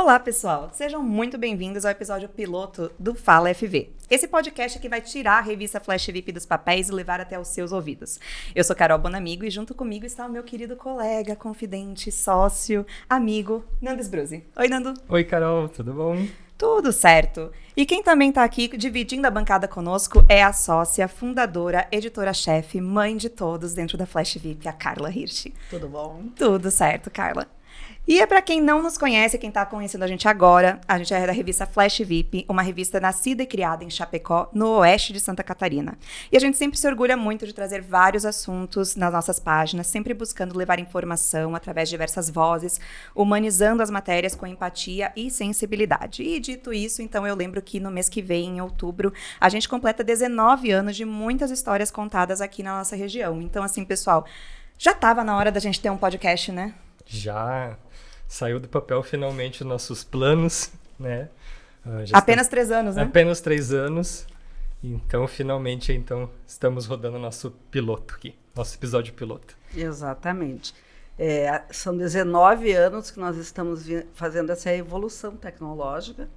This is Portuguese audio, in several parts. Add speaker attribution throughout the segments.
Speaker 1: Olá, pessoal! Sejam muito bem-vindos ao episódio piloto do Fala FV. Esse podcast que vai tirar a revista Flash VIP dos papéis e levar até os seus ouvidos. Eu sou Carol Bonamigo e junto comigo está o meu querido colega, confidente, sócio, amigo, Nando Sbruzzi. Oi, Nando!
Speaker 2: Oi, Carol, tudo bom?
Speaker 1: Tudo certo. E quem também está aqui dividindo a bancada conosco é a sócia, fundadora, editora-chefe, mãe de todos dentro da Flash VIP, a Carla Hirsch.
Speaker 3: Tudo bom?
Speaker 1: Tudo certo, Carla. E é para quem não nos conhece, quem está conhecendo a gente agora, a gente é da revista Flash VIP, uma revista nascida e criada em Chapecó, no oeste de Santa Catarina. E a gente sempre se orgulha muito de trazer vários assuntos nas nossas páginas, sempre buscando levar informação através de diversas vozes, humanizando as matérias com empatia e sensibilidade. E dito isso, então eu lembro que no mês que vem, em outubro, a gente completa 19 anos de muitas histórias contadas aqui na nossa região. Então, assim, pessoal, já estava na hora da gente ter um podcast, né?
Speaker 2: Já saiu do papel finalmente os nossos planos, né?
Speaker 1: Apenas 3 anos, né?
Speaker 2: Apenas 3 anos. Então, finalmente, estamos rodando nosso piloto aqui, nosso episódio piloto.
Speaker 3: Exatamente. São 19 anos que nós estamos fazendo essa evolução tecnológica.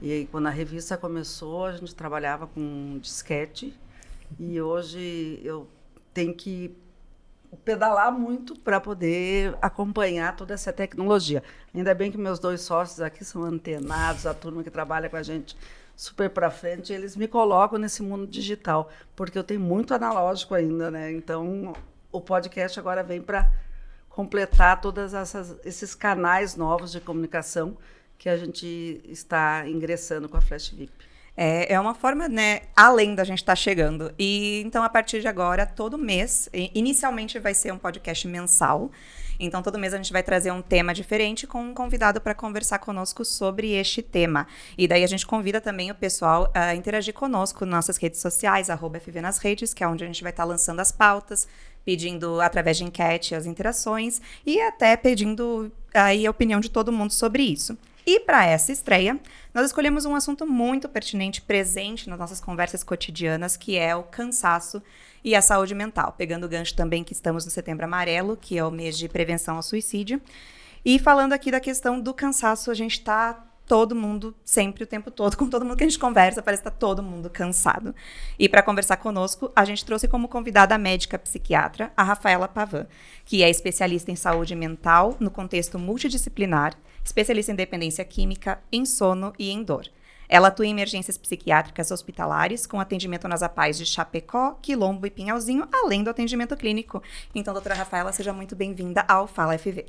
Speaker 3: E aí, quando a revista começou, a gente trabalhava com disquete. E hoje eu tenho que pedalar muito para poder acompanhar toda essa tecnologia. Ainda bem que meus 2 sócios aqui são antenados, a turma que trabalha com a gente super para frente, eles me colocam nesse mundo digital, porque eu tenho muito analógico ainda, né? Então, o podcast agora vem para completar todos esses canais novos de comunicação que a gente está ingressando com a Flash VIP.
Speaker 1: É uma forma, né, além da gente estar chegando. E então, a partir de agora, todo mês, inicialmente vai ser um podcast mensal. Então, todo mês a gente vai trazer um tema diferente com um convidado para conversar conosco sobre este tema. E daí a gente convida também o pessoal a interagir conosco nas nossas redes sociais, @FV nas redes, que é onde a gente vai estar lançando as pautas, pedindo através de enquete as interações e até pedindo aí a opinião de todo mundo sobre isso. E para essa estreia, nós escolhemos um assunto muito pertinente, presente nas nossas conversas cotidianas, que é o cansaço e a saúde mental. Pegando o gancho também que estamos no Setembro Amarelo, que é o mês de prevenção ao suicídio. E falando aqui da questão do cansaço, a gente está todo mundo, sempre, o tempo todo, com todo mundo que a gente conversa, parece que está todo mundo cansado. E para conversar conosco, a gente trouxe como convidada a médica psiquiatra, a Rafaela Pavan, que é especialista em saúde mental no contexto multidisciplinar, especialista em dependência química, em sono e em dor. Ela atua em emergências psiquiátricas hospitalares, com atendimento nas APAES de Chapecó, Quilombo e Pinhalzinho, além do atendimento clínico. Então, doutora Rafaela, seja muito bem-vinda ao Fala FV.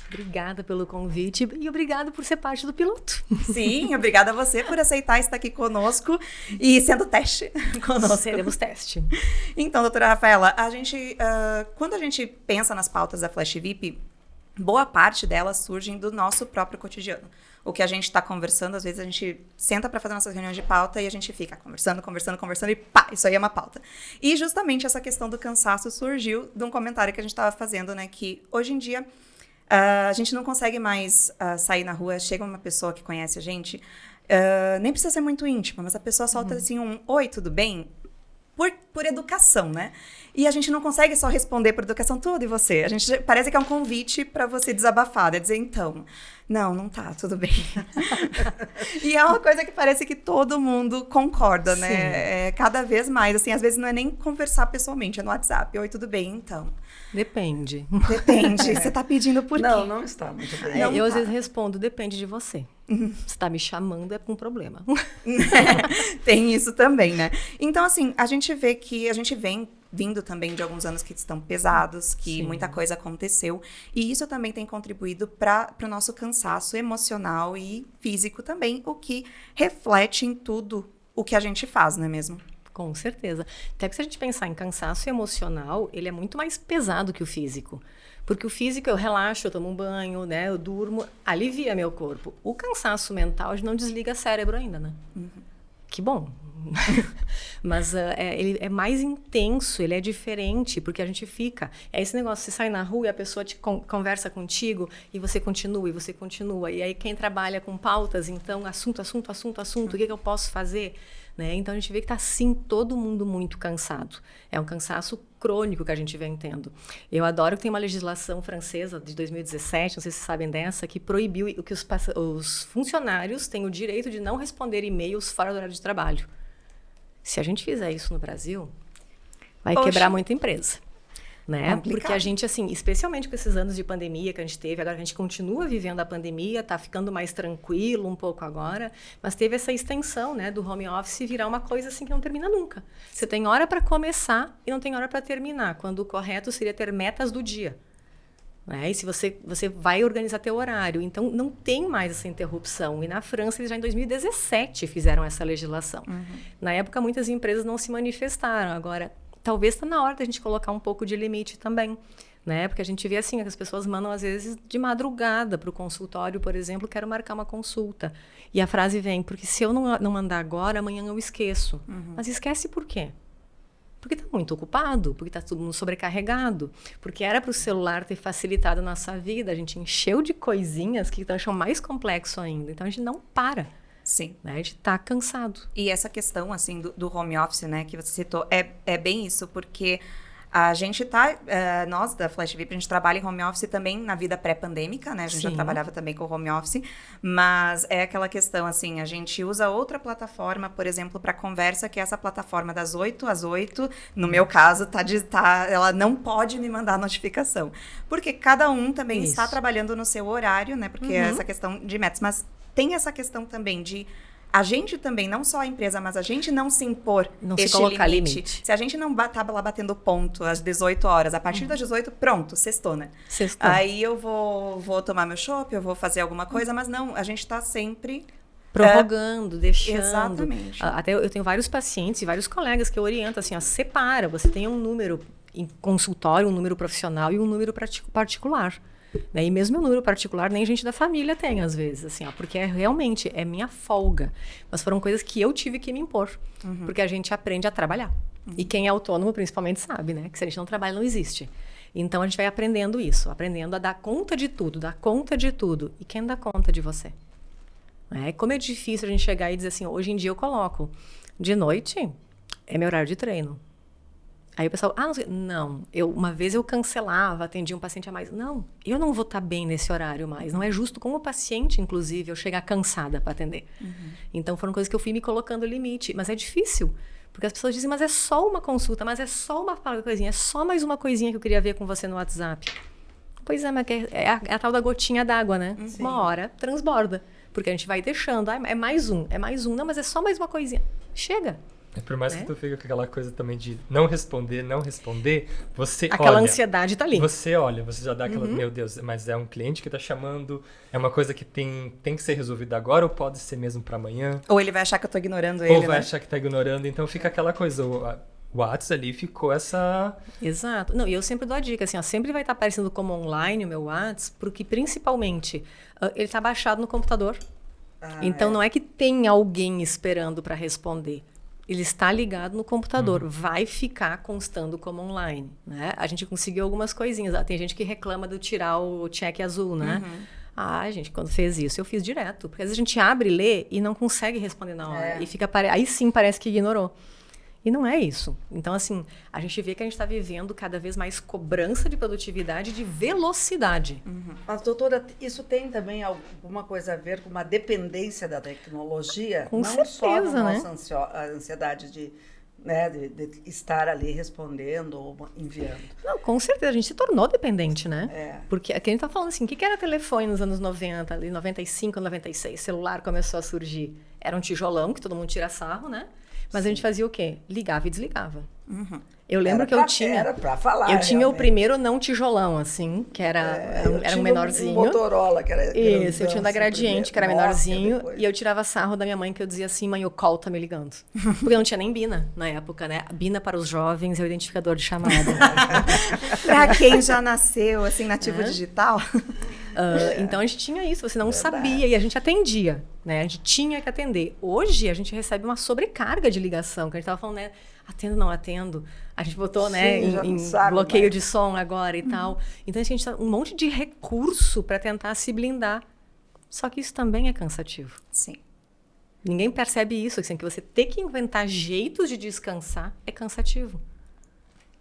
Speaker 4: Obrigada pelo convite e obrigada por ser parte do piloto.
Speaker 1: Sim, obrigada a você por aceitar estar aqui conosco e sendo teste conosco.
Speaker 4: Seremos teste.
Speaker 1: Então, doutora Rafaela, quando a gente pensa nas pautas da Flash VIP, boa parte delas surgem do nosso próprio cotidiano. O que a gente está conversando, às vezes a gente senta para fazer nossas reuniões de pauta e a gente fica conversando e pá, isso aí é uma pauta. E justamente essa questão do cansaço surgiu de um comentário que a gente estava fazendo, né, que hoje em dia a gente não consegue mais sair na rua, chega uma pessoa que conhece a gente, nem precisa ser muito íntima, mas a pessoa solta assim um "Oi, tudo bem?" Por educação, né? E a gente não consegue só responder por educação, tudo e você. A gente parece que é um convite para você desabafar, dizer, então, não tá, tudo bem. E é uma coisa que parece que todo mundo concorda, né? Cada vez mais, assim, às vezes não é nem conversar pessoalmente, é no WhatsApp. Oi, tudo bem, então.
Speaker 4: Depende.
Speaker 1: Você tá pedindo por quê?
Speaker 3: Não está muito bem.
Speaker 4: Eu às vezes respondo, depende de você. Você tá me chamando, é com problema.
Speaker 1: Tem isso também, né? Então, assim, a gente vê que a gente vem vindo também de alguns anos que estão pesados, que
Speaker 4: Sim.
Speaker 1: muita coisa aconteceu. E isso também tem contribuído para o nosso cansaço emocional e físico também, o que reflete em tudo o que a gente faz, não é mesmo?
Speaker 4: Com certeza. Até que se a gente pensar em cansaço emocional, ele é muito mais pesado que o físico. Porque o físico eu relaxo, eu tomo um banho, né? Eu durmo, alivia meu corpo. O cansaço mental, a gente não desliga cérebro ainda, né? Uhum. Que bom. Mas ele é mais intenso, ele é diferente, porque a gente fica... É esse negócio, você sai na rua e a pessoa te conversa contigo e você continua, e você continua. E aí quem trabalha com pautas, então, assunto, o que eu posso fazer? Né? Então a gente vê que está, sim, todo mundo muito cansado. É um cansaço crônico que a gente vem tendo. Eu adoro que tem uma legislação francesa de 2017, não sei se vocês sabem dessa, que proibiu que os funcionários têm o direito de não responder e-mails fora do horário de trabalho. Se a gente fizer isso no Brasil, vai quebrar muita empresa. Né? Porque a gente, assim, especialmente com esses anos de pandemia que a gente teve, agora a gente continua vivendo a pandemia, tá ficando mais tranquilo um pouco agora, mas teve essa extensão, né, do home office virar uma coisa assim que não termina nunca. Você tem hora para começar e não tem hora para terminar, quando o correto seria ter metas do dia. Né? E se você vai organizar teu horário, então não tem mais essa interrupção. E na França, eles já em 2017 fizeram essa legislação. Na época, muitas empresas não se manifestaram. Agora, talvez está na hora da gente colocar um pouco de limite também, né? Porque a gente vê assim, que as pessoas mandam às vezes de madrugada para o consultório, por exemplo, quero marcar uma consulta. E a frase vem, porque se eu não mandar agora, amanhã eu esqueço. Mas esquece por quê? Porque está muito ocupado, porque está todo mundo sobrecarregado, porque era para o celular ter facilitado a nossa vida, a gente encheu de coisinhas que deixam mais complexo ainda. Então a gente não para.
Speaker 1: Sim.
Speaker 4: Né? A gente tá cansado.
Speaker 1: E essa questão, assim, do home office, né, que você citou, é bem isso, porque a gente nós da Flash VIP, a gente trabalha em home office também na vida pré-pandêmica, né, a gente já trabalhava também com home office, mas é aquela questão, assim, a gente usa outra plataforma, por exemplo, para conversa, que é essa plataforma das 8 às 8, no meu caso, ela não pode me mandar notificação, porque cada um também está trabalhando no seu horário, né, porque é essa questão de metas, mas tem essa questão também de a gente também, não só a empresa, mas a gente não se impor este limite. Se a gente não tá lá batendo ponto às 18 horas, a partir das 18, pronto, sextou, né?
Speaker 4: Sextou.
Speaker 1: Aí eu vou tomar meu chopp, eu vou fazer alguma coisa, mas não, a gente tá sempre
Speaker 4: prorrogando, deixando.
Speaker 1: Exatamente.
Speaker 4: Até eu tenho vários pacientes e vários colegas que eu oriento assim, ó, separa, você tem um número em consultório, um número profissional e um número particular. Né? E mesmo o número particular, nem gente da família tem, às vezes, assim, ó, porque realmente é minha folga. Mas foram coisas que eu tive que me impor, porque a gente aprende a trabalhar. E quem é autônomo, principalmente, sabe, né? Que se a gente não trabalha, não existe. Então, a gente vai aprendendo isso, aprendendo a dar conta de tudo, dar conta de tudo. E quem dá conta de você? Como é difícil a gente chegar e dizer assim, hoje em dia eu coloco, de noite é meu horário de treino. Aí o pessoal, não, uma vez eu cancelava, atendia um paciente a mais. Não, eu não vou estar bem nesse horário mais. Não é justo com o paciente, inclusive, eu chegar cansada para atender. Então, foram coisas que eu fui me colocando limite. Mas é difícil, porque as pessoas dizem, mas é só uma consulta, mas é só uma coisinha, é só mais uma coisinha que eu queria ver com você no WhatsApp. Pois é, mas é a tal da gotinha d'água, né?
Speaker 1: Sim.
Speaker 4: Uma hora transborda, porque a gente vai deixando. É mais um. Não, mas é só mais uma coisinha. Chega.
Speaker 2: Por mais que tu fique com aquela coisa também de não responder, você
Speaker 4: aquela
Speaker 2: olha.
Speaker 4: Ansiedade tá ali.
Speaker 2: Você olha, você já dá aquela, meu Deus, mas é um cliente que tá chamando, é uma coisa que tem que ser resolvida agora ou pode ser mesmo para amanhã?
Speaker 1: Ou ele vai achar que eu tô ignorando ele,
Speaker 2: Ou vai achar que tá ignorando, então fica aquela coisa, o WhatsApp ali ficou essa...
Speaker 4: Exato. Não, e eu sempre dou a dica, assim, ó, sempre vai estar aparecendo como online o meu WhatsApp, porque principalmente ele tá baixado no computador. Então não é que tem alguém esperando para responder. Ele está ligado no computador, vai ficar constando como online, né? A gente conseguiu algumas coisinhas. Tem gente que reclama de tirar o check azul, né? Gente, quando fez isso, eu fiz direto. Porque às vezes a gente abre, lê e não consegue responder na hora. E fica, aí sim parece que ignorou. E não é isso. Então, assim, a gente vê que a gente está vivendo cada vez mais cobrança de produtividade e de velocidade.
Speaker 3: Mas, doutora, isso tem também alguma coisa a ver com uma dependência da tecnologia?
Speaker 4: Com
Speaker 3: não
Speaker 4: certeza,
Speaker 3: só da
Speaker 4: né?
Speaker 3: nossa ansiedade de estar ali respondendo ou enviando.
Speaker 4: Não, com certeza. A gente se tornou dependente, né?
Speaker 3: É.
Speaker 4: Porque aqui a gente está falando assim, o que era telefone nos anos 90, ali, 95, 96? Celular começou a surgir. Era um tijolão, que todo mundo tira sarro, né? Mas a gente fazia o quê? Ligava e desligava. Eu lembro que eu tinha...
Speaker 3: Era pra falar,
Speaker 4: eu tinha
Speaker 3: realmente.
Speaker 4: o primeiro não tijolão, assim, que era um menorzinho.
Speaker 3: Um Motorola, que era
Speaker 4: Isso, eu tinha um da
Speaker 3: assim,
Speaker 4: Gradiente, que era
Speaker 3: Nokia,
Speaker 4: menorzinho.
Speaker 3: depois.
Speaker 4: E eu tirava sarro da minha mãe, que eu dizia assim, mãe, o call tá me ligando. Porque não tinha nem Bina na época, né? Bina para os jovens é o identificador de chamada.
Speaker 1: Pra quem já nasceu, assim, nativo digital.
Speaker 4: Então a gente tinha isso, você não sabia e a gente atendia, né? A gente tinha que atender. Hoje a gente recebe uma sobrecarga de ligação, que a gente estava falando, né? Atendo, não atendo. A gente botou, né, em bloqueio de som agora e tal. Então assim, a gente tá um monte de recurso para tentar se blindar. Só que isso também é cansativo.
Speaker 1: Sim.
Speaker 4: Ninguém percebe isso, assim, que você ter que inventar jeitos de descansar é cansativo.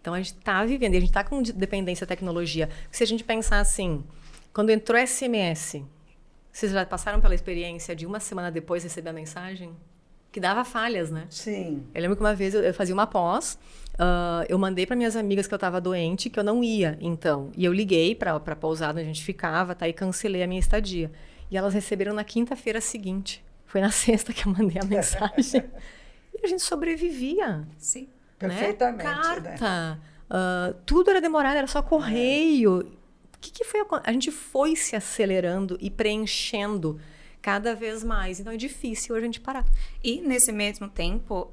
Speaker 4: Então, a gente está vivendo, e a gente está com dependência da tecnologia. Se a gente pensar assim, quando entrou SMS, vocês já passaram pela experiência de uma semana depois receber a mensagem? Que dava falhas, né?
Speaker 3: Sim.
Speaker 4: Eu lembro que uma vez eu fazia uma pós, eu mandei para minhas amigas que eu estava doente, que eu não ia, então. E eu liguei para a pousada onde a gente ficava, tá? E cancelei a minha estadia. E elas receberam na quinta-feira seguinte. Foi na sexta que eu mandei a mensagem. E a gente sobrevivia.
Speaker 1: Sim.
Speaker 3: Perfeitamente.
Speaker 4: Né? Carta. Tudo era demorado, era só correio. O que foi? A gente foi se acelerando e preenchendo cada vez mais. Então é difícil a gente parar.
Speaker 1: E nesse mesmo tempo,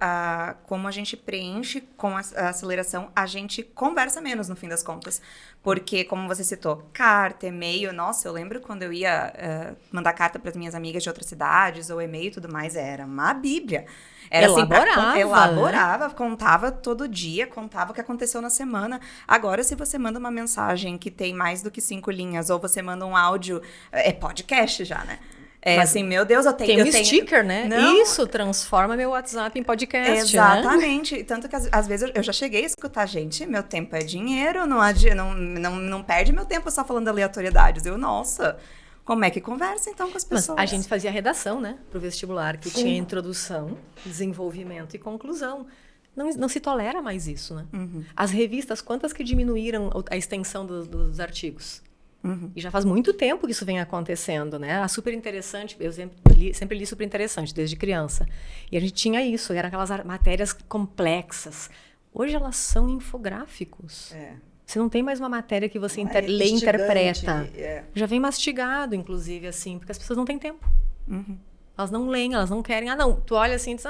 Speaker 1: como a gente preenche com a aceleração, a gente conversa menos no fim das contas. Porque, como você citou, carta, e-mail, nossa, eu lembro quando eu ia mandar carta para as minhas amigas de outras cidades, ou e-mail e tudo mais, era uma bíblia. Era elaborava, né? Contava todo dia, contava o que aconteceu na semana. Agora, se você manda uma mensagem que tem mais do que 5 linhas, ou você manda um áudio, é podcast já, né?
Speaker 4: Mas
Speaker 1: assim, meu Deus,
Speaker 4: tem um sticker, né?
Speaker 1: Não.
Speaker 4: Isso transforma meu WhatsApp em podcast,
Speaker 1: Exatamente.
Speaker 4: Né?
Speaker 1: Tanto que às vezes eu já cheguei a escutar, gente, meu tempo é dinheiro, não perde meu tempo só falando aleatoriedades. Nossa, como é que conversa então com as pessoas?
Speaker 4: Mas a gente fazia redação, né? Pro vestibular, que tinha introdução, desenvolvimento e conclusão. Não se tolera mais isso, né?
Speaker 1: Uhum.
Speaker 4: As revistas, quantas que diminuíram a extensão dos artigos?
Speaker 1: Uhum.
Speaker 4: E já faz muito tempo que isso vem acontecendo, né? A Super Interessante, eu sempre li Super Interessante, desde criança. E a gente tinha isso, eram aquelas matérias complexas. Hoje elas são infográficos. Você não tem mais uma matéria que você lê e interpreta. Já vem mastigado, inclusive, assim, porque as pessoas não têm tempo.
Speaker 1: Uhum.
Speaker 4: Elas não leem, elas não querem. Não, tu olha assim e diz,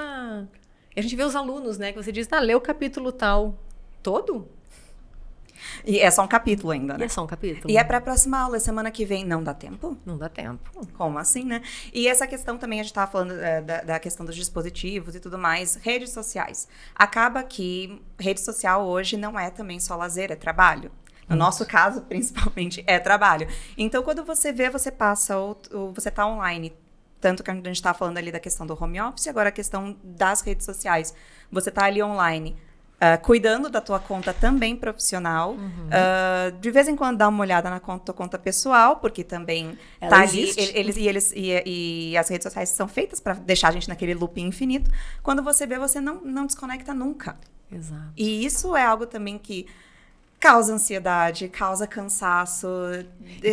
Speaker 4: E a gente vê os alunos, né? Que você diz, lê o capítulo tal. Todo?
Speaker 1: E é só um capítulo ainda, né?
Speaker 4: E é só um capítulo.
Speaker 1: E é para a próxima aula, semana que vem. Não dá tempo?
Speaker 4: Não dá tempo.
Speaker 1: Como assim, né? E essa questão também, a gente estava falando da questão dos dispositivos e tudo mais. Redes sociais. Acaba que rede social hoje não é também só lazer, é trabalho. No nosso caso, principalmente, é trabalho. Então, quando você vê, você passa, ou você está online. Tanto que a gente está falando ali da questão do home office, agora a questão das redes sociais. Você está ali online. Cuidando da tua conta também profissional. De vez em quando dá uma olhada na tua conta pessoal, porque também
Speaker 4: ela
Speaker 1: tá
Speaker 4: existe.
Speaker 1: ali. E as redes sociais são feitas para deixar a gente naquele loop infinito. Quando você vê, você não desconecta nunca.
Speaker 4: Exato.
Speaker 1: E isso é algo também que causa ansiedade, causa cansaço.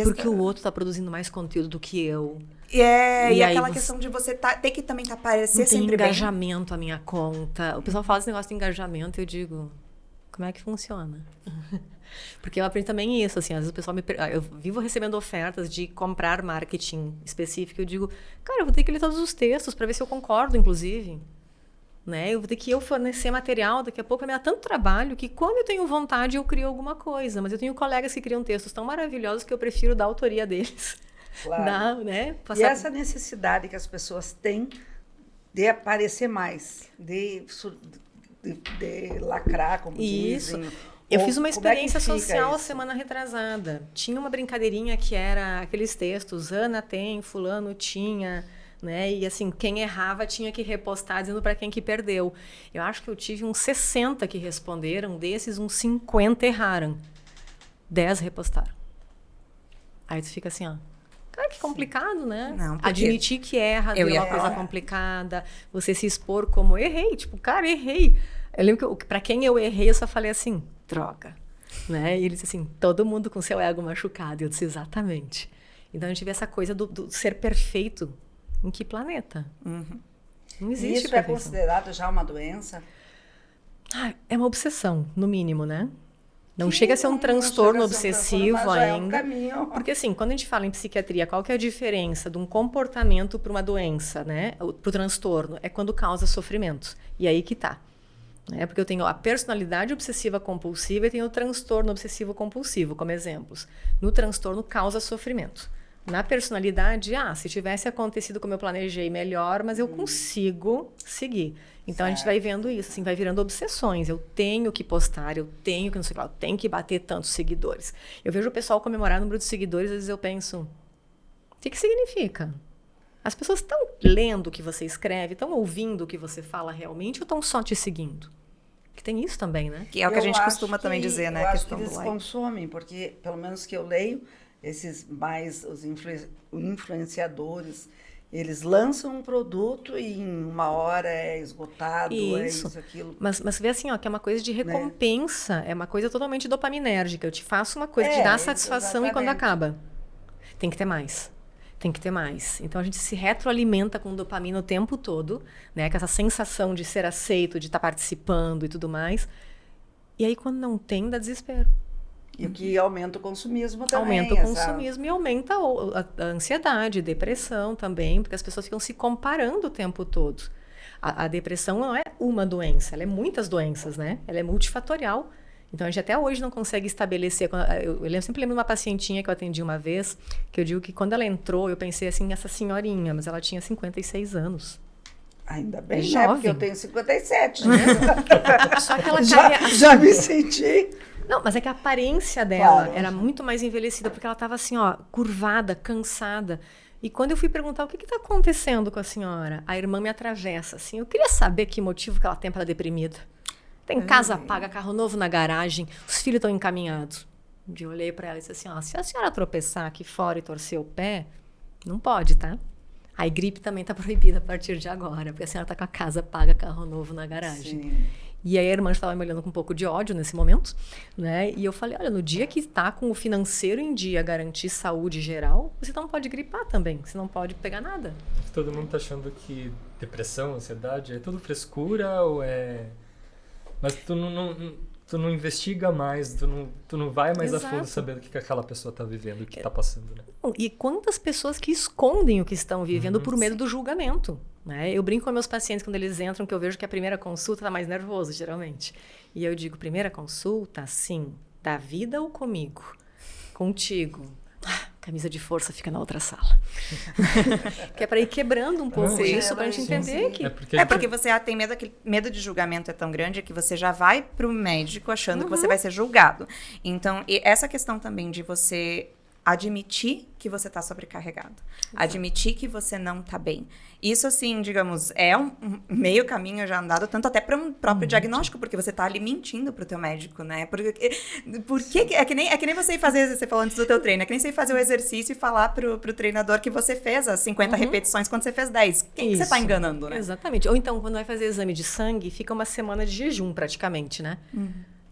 Speaker 4: Porque o outro está produzindo mais conteúdo do que eu.
Speaker 1: E
Speaker 4: aí
Speaker 1: aquela questão de você ter que também parecer
Speaker 4: não tem
Speaker 1: sempre
Speaker 4: engajamento a minha conta. O pessoal fala esse negócio de engajamento e eu digo, como é que funciona? Porque eu aprendi também isso, assim, às vezes o pessoal eu vivo recebendo ofertas de comprar marketing específico, eu digo, cara, eu vou ter que ler todos os textos para ver se eu concordo, inclusive. Né? Eu vou ter que fornecer material, daqui a pouco me dá tanto trabalho que quando eu tenho vontade eu crio alguma coisa, mas eu tenho colegas que criam textos tão maravilhosos que eu prefiro dar a autoria deles.
Speaker 3: Claro. E essa necessidade que as pessoas têm de aparecer mais, de lacrar, como
Speaker 4: isso.
Speaker 3: dizem.
Speaker 4: Eu fiz uma experiência social a semana retrasada. Tinha uma brincadeirinha que era aqueles textos, Ana tem, fulano tinha, né? E assim, quem errava tinha que repostar dizendo para quem que perdeu. Eu acho que eu tive uns 60 que responderam, desses uns 50 erraram. 10 repostaram. Aí tu fica assim, Cara, que complicado, né?
Speaker 1: Não,
Speaker 4: admitir que erra é uma coisa complicada. Você se expor como errei. Tipo, cara, errei. Eu lembro que pra quem eu errei, eu só falei assim, droga. Né? E ele disse assim, todo mundo com seu ego machucado. Eu disse, exatamente. Então a gente vê essa coisa do ser perfeito. Em que planeta?
Speaker 1: Uhum.
Speaker 4: Não existe
Speaker 3: isso
Speaker 4: perfeição.
Speaker 3: É considerado já uma doença?
Speaker 4: É uma obsessão, no mínimo, né? Não chega a ser um transtorno obsessivo ainda.
Speaker 3: É um caminho.
Speaker 4: Porque assim, quando a gente fala em psiquiatria, qual que é a diferença de um comportamento para uma doença, né? Para o transtorno? É quando causa sofrimento. E aí que tá. Porque eu tenho a personalidade obsessiva compulsiva e tenho o transtorno obsessivo compulsivo, como exemplos. No transtorno, causa sofrimento. Na personalidade, se tivesse acontecido como eu planejei, melhor, mas eu consigo seguir. Então, a gente vai vendo isso, assim, vai virando obsessões. Eu tenho que postar, eu tenho que não sei o que lá, eu tenho que bater tantos seguidores. Eu vejo o pessoal comemorar o número de seguidores, às vezes eu penso, o que significa? As pessoas estão lendo o que você escreve, estão ouvindo o que você fala realmente ou estão só te seguindo? Que tem isso também, né?
Speaker 1: Que é o que a gente
Speaker 3: Eu
Speaker 1: costuma
Speaker 3: acho
Speaker 1: também
Speaker 3: que-
Speaker 1: dizer, né?
Speaker 3: Eu
Speaker 1: A
Speaker 3: acho
Speaker 1: questão
Speaker 3: que
Speaker 1: do
Speaker 3: eles
Speaker 1: like.
Speaker 3: consomem, porque, pelo menos que eu leio, os influenciadores, eles lançam um produto e em uma hora é esgotado, é isso, aquilo.
Speaker 4: Mas você vê assim, ó, que é uma coisa de recompensa, é uma coisa totalmente dopaminérgica. Eu te faço uma coisa que te dá satisfação e quando
Speaker 3: exatamente.
Speaker 4: acaba, tem que ter mais. Tem que ter mais. Então a gente se retroalimenta com dopamina o tempo todo, né? Com essa sensação de ser aceito, de estar participando e tudo mais. E aí quando não tem, dá desespero.
Speaker 3: E o que aumenta o consumismo também.
Speaker 4: Aumenta o consumismo e aumenta a ansiedade, depressão também, porque as pessoas ficam se comparando o tempo todo. A depressão não é uma doença, ela é muitas doenças, né? Ela é multifatorial. Então, a gente até hoje não consegue estabelecer... Eu sempre lembro de uma pacientinha que eu atendi uma vez, que eu digo que quando ela entrou, eu pensei assim, essa senhorinha, mas ela tinha 56 anos.
Speaker 3: Ainda bem, né?
Speaker 4: Jovem.
Speaker 3: Porque eu tenho 57, né?
Speaker 4: Só que ela
Speaker 3: já me senti...
Speaker 4: Não, mas é que a aparência dela
Speaker 3: Claro.
Speaker 4: era muito mais envelhecida, porque ela estava assim, ó, curvada, cansada. E quando eu fui perguntar o que está acontecendo com a senhora, a irmã me atravessa assim, eu queria saber que motivo que ela tem para estar deprimida. Tem casa paga, carro novo na garagem, os filhos estão encaminhados. Um dia eu olhei para ela e disse assim, ó, se a senhora tropeçar aqui fora e torcer o pé, não pode, tá? Aí gripe também está proibida a partir de agora, porque a senhora está com a casa paga, carro novo na garagem.
Speaker 3: Sim.
Speaker 4: E aí a irmã estava me olhando com um pouco de ódio nesse momento, né? E eu falei, olha, no dia que está com o financeiro em dia, garantir saúde geral, você não pode gripar também, você não pode pegar nada.
Speaker 2: Todo mundo tá achando que depressão, ansiedade, é tudo frescura ou é... Mas tu não investiga mais, tu não vai mais a fundo
Speaker 4: Exato.
Speaker 2: sabendo o que aquela pessoa tá vivendo, o que tá passando, né?
Speaker 4: Bom, e quantas pessoas que escondem o que estão vivendo por medo do julgamento, né? Eu brinco com meus pacientes quando eles entram, que eu vejo que a primeira consulta tá mais nervoso, geralmente. E eu digo, primeira consulta, sim, da vida ou comigo? Contigo. Camisa de força fica na outra sala. Que é para ir quebrando um pouco isso, pra gente entender que...
Speaker 2: porque
Speaker 1: É porque você tem medo, aquele medo de julgamento é tão grande que você já vai pro médico achando que você vai ser julgado. Então, e essa questão também de você admitir que você tá sobrecarregado. Admitir que você não tá bem. Isso, assim, digamos, é um meio caminho já andado, tanto até para um próprio diagnóstico, porque você tá ali mentindo pro teu médico, né? Porque é que nem você ir fazer, você falou antes do teu treino, é que nem você ir fazer o exercício e falar pro treinador que você fez as 50 repetições quando você fez 10. Quem que você tá enganando, né?
Speaker 4: Exatamente. Ou então, quando vai fazer exame de sangue, fica uma semana de jejum, praticamente, né?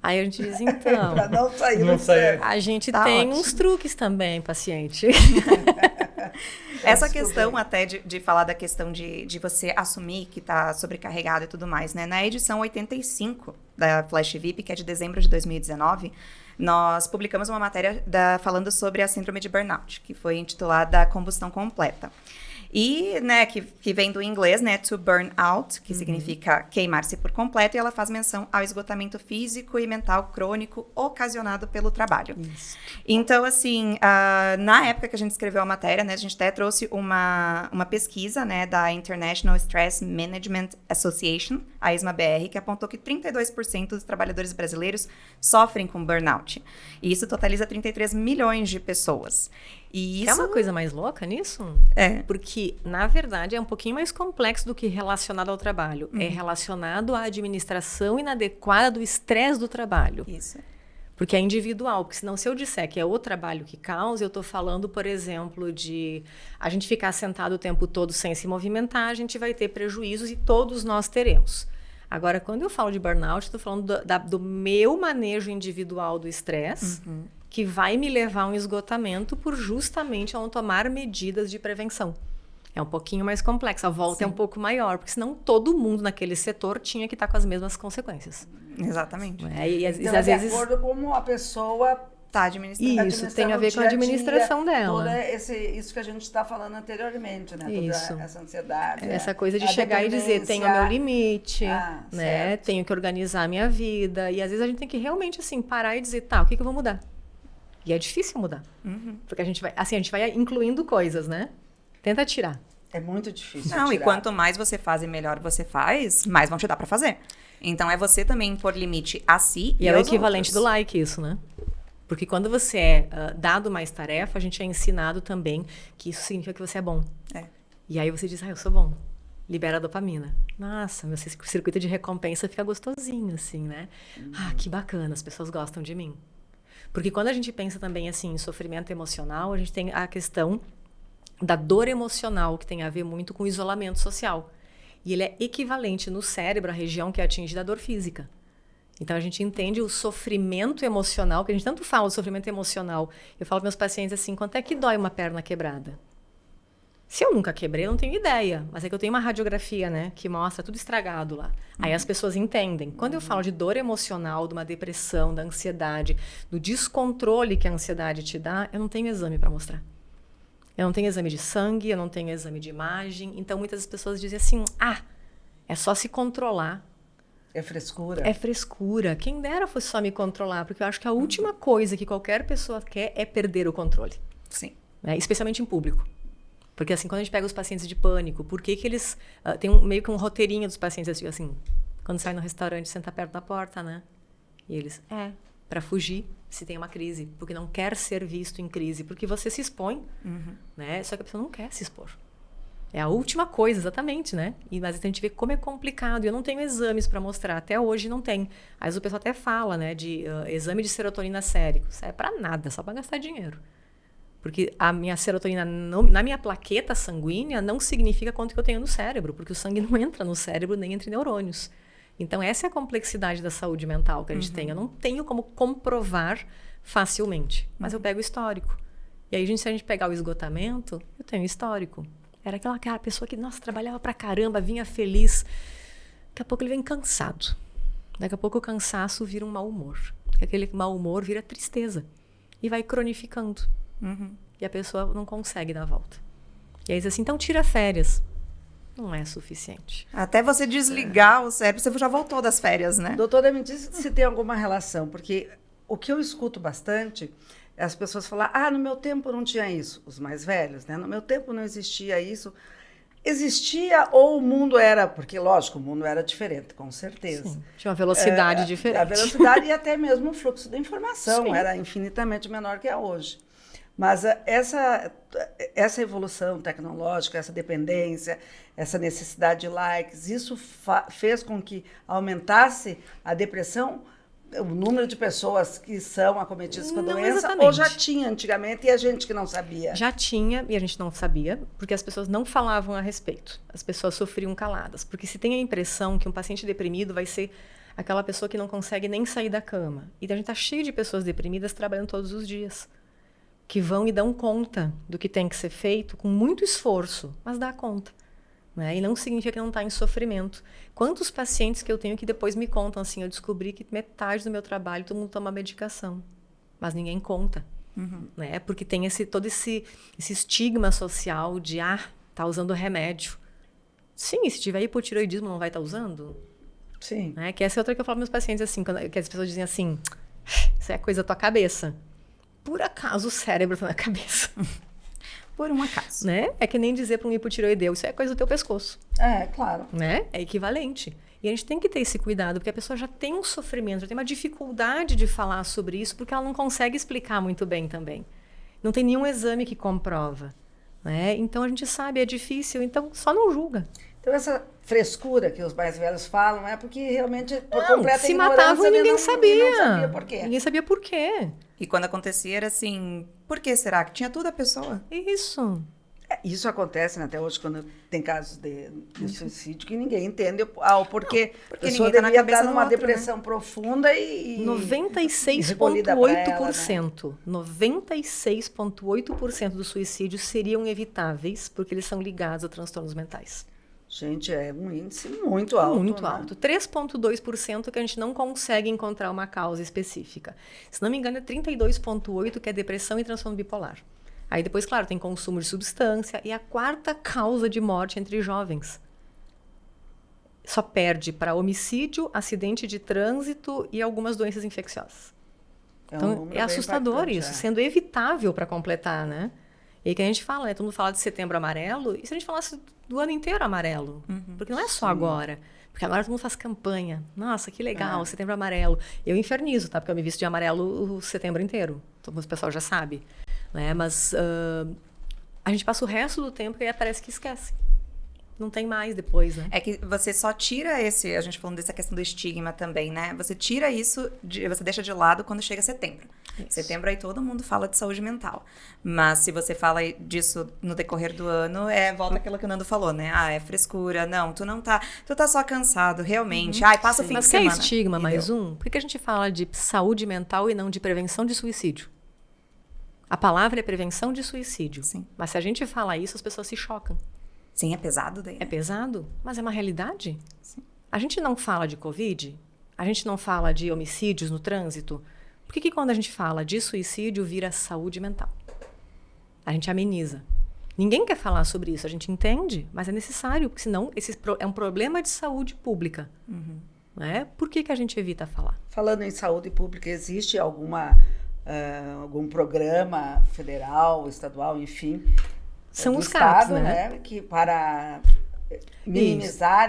Speaker 4: Aí a gente diz, então...
Speaker 3: Pra não sair
Speaker 2: Não
Speaker 3: do
Speaker 2: sair.
Speaker 3: sério.
Speaker 4: A gente
Speaker 1: Tá
Speaker 4: tem
Speaker 1: ótimo.
Speaker 4: uns truques também, paciente.
Speaker 1: Essa questão até de falar da questão de você assumir que tá sobrecarregado e tudo mais, né? Na edição 85 da Flash VIP, que é de dezembro de 2019, nós publicamos uma matéria falando sobre a síndrome de burnout, que foi intitulada Combustão Completa. E, né, que vem do inglês, né, to burn out, que significa queimar-se por completo, e ela faz menção ao esgotamento físico e mental crônico ocasionado pelo trabalho.
Speaker 4: Isso.
Speaker 1: Então, assim, na época que a gente escreveu a matéria, né, a gente até trouxe uma pesquisa, né, da International Stress Management Association, a ISMA-BR, que apontou que 32% dos trabalhadores brasileiros sofrem com burnout. E isso totaliza 33 milhões de pessoas. E isso
Speaker 4: Quer uma coisa mais louca nisso?
Speaker 1: é...
Speaker 4: Porque, na verdade, é um pouquinho mais complexo do que relacionado ao trabalho. É relacionado à administração inadequada do estresse do trabalho.
Speaker 1: Isso.
Speaker 4: Porque é individual. Porque senão, se eu disser que é o trabalho que causa, eu estou falando, por exemplo, de a gente ficar sentado o tempo todo sem se movimentar, a gente vai ter prejuízos e todos nós teremos. Agora, quando eu falo de burnout, estou falando do meu manejo individual do estresse, que vai me levar a um esgotamento por justamente não tomar medidas de prevenção. É um pouquinho mais complexo, a volta é um pouco maior, porque senão todo mundo naquele setor tinha que estar com as mesmas consequências.
Speaker 1: Exatamente.
Speaker 4: E às
Speaker 3: Então,
Speaker 4: vezes...
Speaker 3: de acordo com como a pessoa
Speaker 1: Tá administrando.
Speaker 4: Isso, tem a ver com a administração dela.
Speaker 3: Isso que a gente está falando anteriormente, né?
Speaker 4: Isso.
Speaker 3: Toda essa ansiedade.
Speaker 4: Essa coisa de
Speaker 3: a
Speaker 4: chegar e dizer, tenho o meu limite,
Speaker 3: Ah,
Speaker 4: né?
Speaker 3: certo.
Speaker 4: Tenho que organizar a minha vida. E às vezes a gente tem que realmente, assim, parar e dizer, tá, o que eu vou mudar? E é difícil mudar. Porque a gente vai incluindo coisas, né? Tenta tirar.
Speaker 3: É muito difícil.
Speaker 1: Não, e
Speaker 3: tirar.
Speaker 1: quanto mais você faz e melhor você faz, mais vão te dar pra fazer. Então é você também impor limite a si
Speaker 4: E é o
Speaker 1: aos
Speaker 4: equivalente
Speaker 1: outros.
Speaker 4: do like, isso, né? Porque quando você é dado mais tarefa, a gente é ensinado também que isso significa que você é bom.
Speaker 1: É.
Speaker 4: E aí você diz, eu sou bom. libera dopamina. Nossa, meu circuito de recompensa fica gostosinho, assim, né? Ah, que bacana, as pessoas gostam de mim. Porque quando a gente pensa também, assim, em sofrimento emocional, a gente tem a questão da dor emocional, que tem a ver muito com o isolamento social. E ele é equivalente no cérebro à região que é atingida da dor física. Então, a gente entende o sofrimento emocional, que a gente tanto fala de sofrimento emocional. Eu falo para meus pacientes assim, quanto é que dói uma perna quebrada? Se eu nunca quebrei, eu não tenho ideia. Mas é que eu tenho uma radiografia, né? Que mostra tudo estragado lá. Aí as pessoas entendem. Quando eu falo de dor emocional, de uma depressão, da ansiedade, do descontrole que a ansiedade te dá, eu não tenho exame para mostrar. Eu não tenho exame de sangue, eu não tenho exame de imagem. Então, muitas pessoas dizem assim, é só se controlar.
Speaker 3: É frescura.
Speaker 4: É frescura. Quem dera fosse só me controlar, porque eu acho que a última coisa que qualquer pessoa quer é perder o controle.
Speaker 1: Sim.
Speaker 4: Né? Especialmente em público. Porque assim, quando a gente pega os pacientes de pânico, por que eles... tem meio que um roteirinho dos pacientes, assim, quando sai no restaurante, senta perto da porta, né? E eles, para fugir se tem uma crise, porque não quer ser visto em crise, porque você se expõe, né? Só que a pessoa não quer se expor. É a última coisa, exatamente, né? Mas a gente vê como é complicado. E eu não tenho exames para mostrar. Até hoje não tem. Às vezes o pessoal até fala, né? De exame de serotonina sérico. Isso é para nada, só para gastar dinheiro. Porque a minha serotonina na minha plaqueta sanguínea não significa quanto que eu tenho no cérebro. Porque o sangue não entra no cérebro nem entre neurônios. Então essa é a complexidade da saúde mental que a gente tem. Eu não tenho como comprovar facilmente. Mas eu pego o histórico. E aí, se a gente pegar o esgotamento, eu tenho histórico. Era aquela pessoa que, nossa, trabalhava pra caramba, vinha feliz. Daqui a pouco ele vem cansado. Daqui a pouco o cansaço vira um mau humor. Aquele mau humor vira tristeza. E vai cronificando. E a pessoa não consegue dar a volta. E aí diz assim, então tira férias. Não é suficiente.
Speaker 1: Até você desligar o cérebro, você já voltou das férias, né?
Speaker 3: Doutora, me diz se tem alguma relação, porque o que eu escuto bastante... As pessoas falam, no meu tempo não tinha isso. Os mais velhos, né? No meu tempo não existia isso. Existia ou o mundo era... Porque, lógico, o mundo era diferente, com certeza.
Speaker 4: Sim, tinha uma velocidade diferente.
Speaker 3: A velocidade e até mesmo o fluxo da informação
Speaker 4: Sim.
Speaker 3: era infinitamente menor que é hoje. Mas essa evolução tecnológica, essa dependência, essa necessidade de likes, isso fez com que aumentasse a depressão, o número de pessoas que são acometidas com a doença,
Speaker 4: exatamente.
Speaker 3: Ou já tinha antigamente e a gente que não sabia?
Speaker 4: Já tinha e a gente não sabia, porque as pessoas não falavam a respeito. As pessoas sofriam caladas. Porque se tem a impressão que um paciente deprimido vai ser aquela pessoa que não consegue nem sair da cama. E a gente está cheio de pessoas deprimidas trabalhando todos os dias, que vão e dão conta do que tem que ser feito com muito esforço, mas dá conta. Né? E não significa que não está em sofrimento. Quantos pacientes que eu tenho que depois me contam assim, eu descobri que metade do meu trabalho todo mundo toma medicação, mas ninguém conta. Né? Porque tem todo esse estigma social de, tá usando remédio. Sim, e se tiver hipotireoidismo, não vai estar usando?
Speaker 3: Sim.
Speaker 4: Né? Que essa é outra que eu falo para meus pacientes, assim, que as pessoas dizem assim, isso é coisa da tua cabeça. Por acaso o cérebro está na cabeça.
Speaker 1: Por um acaso.
Speaker 4: Né? É que nem dizer para um hipotireoideu, isso é coisa do teu pescoço.
Speaker 3: Claro.
Speaker 4: Né? É equivalente. E a gente tem que ter esse cuidado, porque a pessoa já tem um sofrimento, já tem uma dificuldade de falar sobre isso, porque ela não consegue explicar muito bem também. Não tem nenhum exame que comprova. Né? Então a gente sabe, é difícil, então só não julga.
Speaker 3: Então essa frescura que os mais velhos falam é porque realmente por completa
Speaker 4: se
Speaker 3: ignorância
Speaker 4: matavam e ninguém
Speaker 3: não sabia por quê.
Speaker 4: Ninguém sabia por quê.
Speaker 1: E quando acontecia era assim, por que será? Que tinha tudo a pessoa.
Speaker 4: Isso.
Speaker 3: Isso acontece, né, até hoje, quando tem casos de suicídio, que ninguém entende o porquê.
Speaker 1: Porque
Speaker 3: a pessoa
Speaker 1: ninguém tá na
Speaker 3: devia
Speaker 1: cabeça
Speaker 3: estar
Speaker 1: do
Speaker 3: numa
Speaker 1: outro,
Speaker 3: depressão profunda e
Speaker 4: 96,8%. 96,8% dos suicídios seriam evitáveis porque eles são ligados a transtornos mentais.
Speaker 3: Gente, é um índice muito alto.
Speaker 4: Muito
Speaker 3: né?
Speaker 4: alto. 3,2% que a gente não consegue encontrar uma causa específica. Se não me engano, é 32,8% que é depressão e transtorno bipolar. Aí depois, claro, tem consumo de substância. E a quarta causa de morte entre jovens. Só perde para homicídio, acidente de trânsito e algumas doenças infecciosas. Então, é assustador isso, sendo evitável para completar, né? E aí que a gente fala, né? Todo mundo fala de setembro amarelo. E se a gente falasse do ano inteiro amarelo? Porque não é só agora. Porque agora todo mundo faz campanha. Nossa, que legal, setembro amarelo. Eu infernizo, tá? Porque eu me visto de amarelo o setembro inteiro. Então, o pessoal já sabe. Né? Mas a gente passa o resto do tempo e aí parece que esquece. Não tem mais depois, né?
Speaker 1: É que você só tira a gente falando dessa questão do estigma também, né? Você tira isso, você deixa de lado quando chega setembro.
Speaker 4: Isso.
Speaker 1: Setembro aí todo mundo fala de saúde mental. Mas se você fala disso no decorrer do ano, volta aquilo que o Nando falou, né? É frescura, não, tu tá só cansado, realmente. Passa o fim
Speaker 4: Mas
Speaker 1: de
Speaker 4: que é
Speaker 1: semana.
Speaker 4: estigma,
Speaker 1: E
Speaker 4: mais
Speaker 1: deu.
Speaker 4: um? Por que a gente fala de saúde mental e não de prevenção de suicídio? A palavra é prevenção de suicídio.
Speaker 1: Sim.
Speaker 4: Mas se a gente fala isso, as pessoas se chocam.
Speaker 1: Sim, é pesado daí.
Speaker 4: É pesado, mas é uma realidade.
Speaker 1: Sim.
Speaker 4: A gente não fala de Covid, a gente não fala de homicídios no trânsito. Por que quando a gente fala de suicídio vira saúde mental? A gente ameniza. Ninguém quer falar sobre isso, a gente entende, mas é necessário, porque senão é um problema de saúde pública. Né? Por que a gente evita falar?
Speaker 3: Falando em saúde pública, existe algum programa federal, estadual, enfim,
Speaker 4: São
Speaker 3: do
Speaker 4: os CAPs,
Speaker 3: Estado,
Speaker 4: né?
Speaker 3: Que para minimizar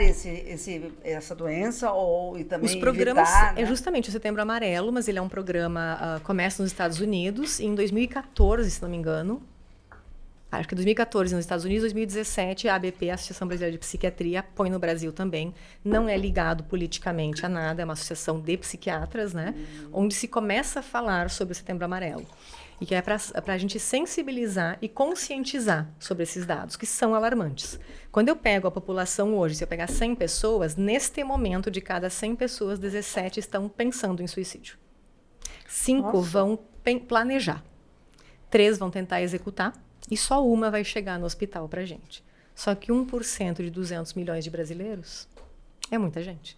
Speaker 3: essa doença e também
Speaker 4: Os programas,
Speaker 3: evitar, né?
Speaker 4: é justamente o Setembro Amarelo, mas ele é um programa, começa nos Estados Unidos, em 2014, se não me engano. Acho que 2014 nos Estados Unidos, 2017 a ABP, a Associação Brasileira de Psiquiatria, põe no Brasil também. Não é ligado politicamente a nada, é uma associação de psiquiatras, né? Onde se começa a falar sobre o Setembro Amarelo. E que é para a gente sensibilizar e conscientizar sobre esses dados, que são alarmantes. Quando eu pego a população hoje, se eu pegar 100 pessoas, neste momento, de cada 100 pessoas, 17 estão pensando em suicídio. 5 vão planejar. 3 vão tentar executar. E só uma vai chegar no hospital para a gente. Só que 1% de 200 milhões de brasileiros é muita gente.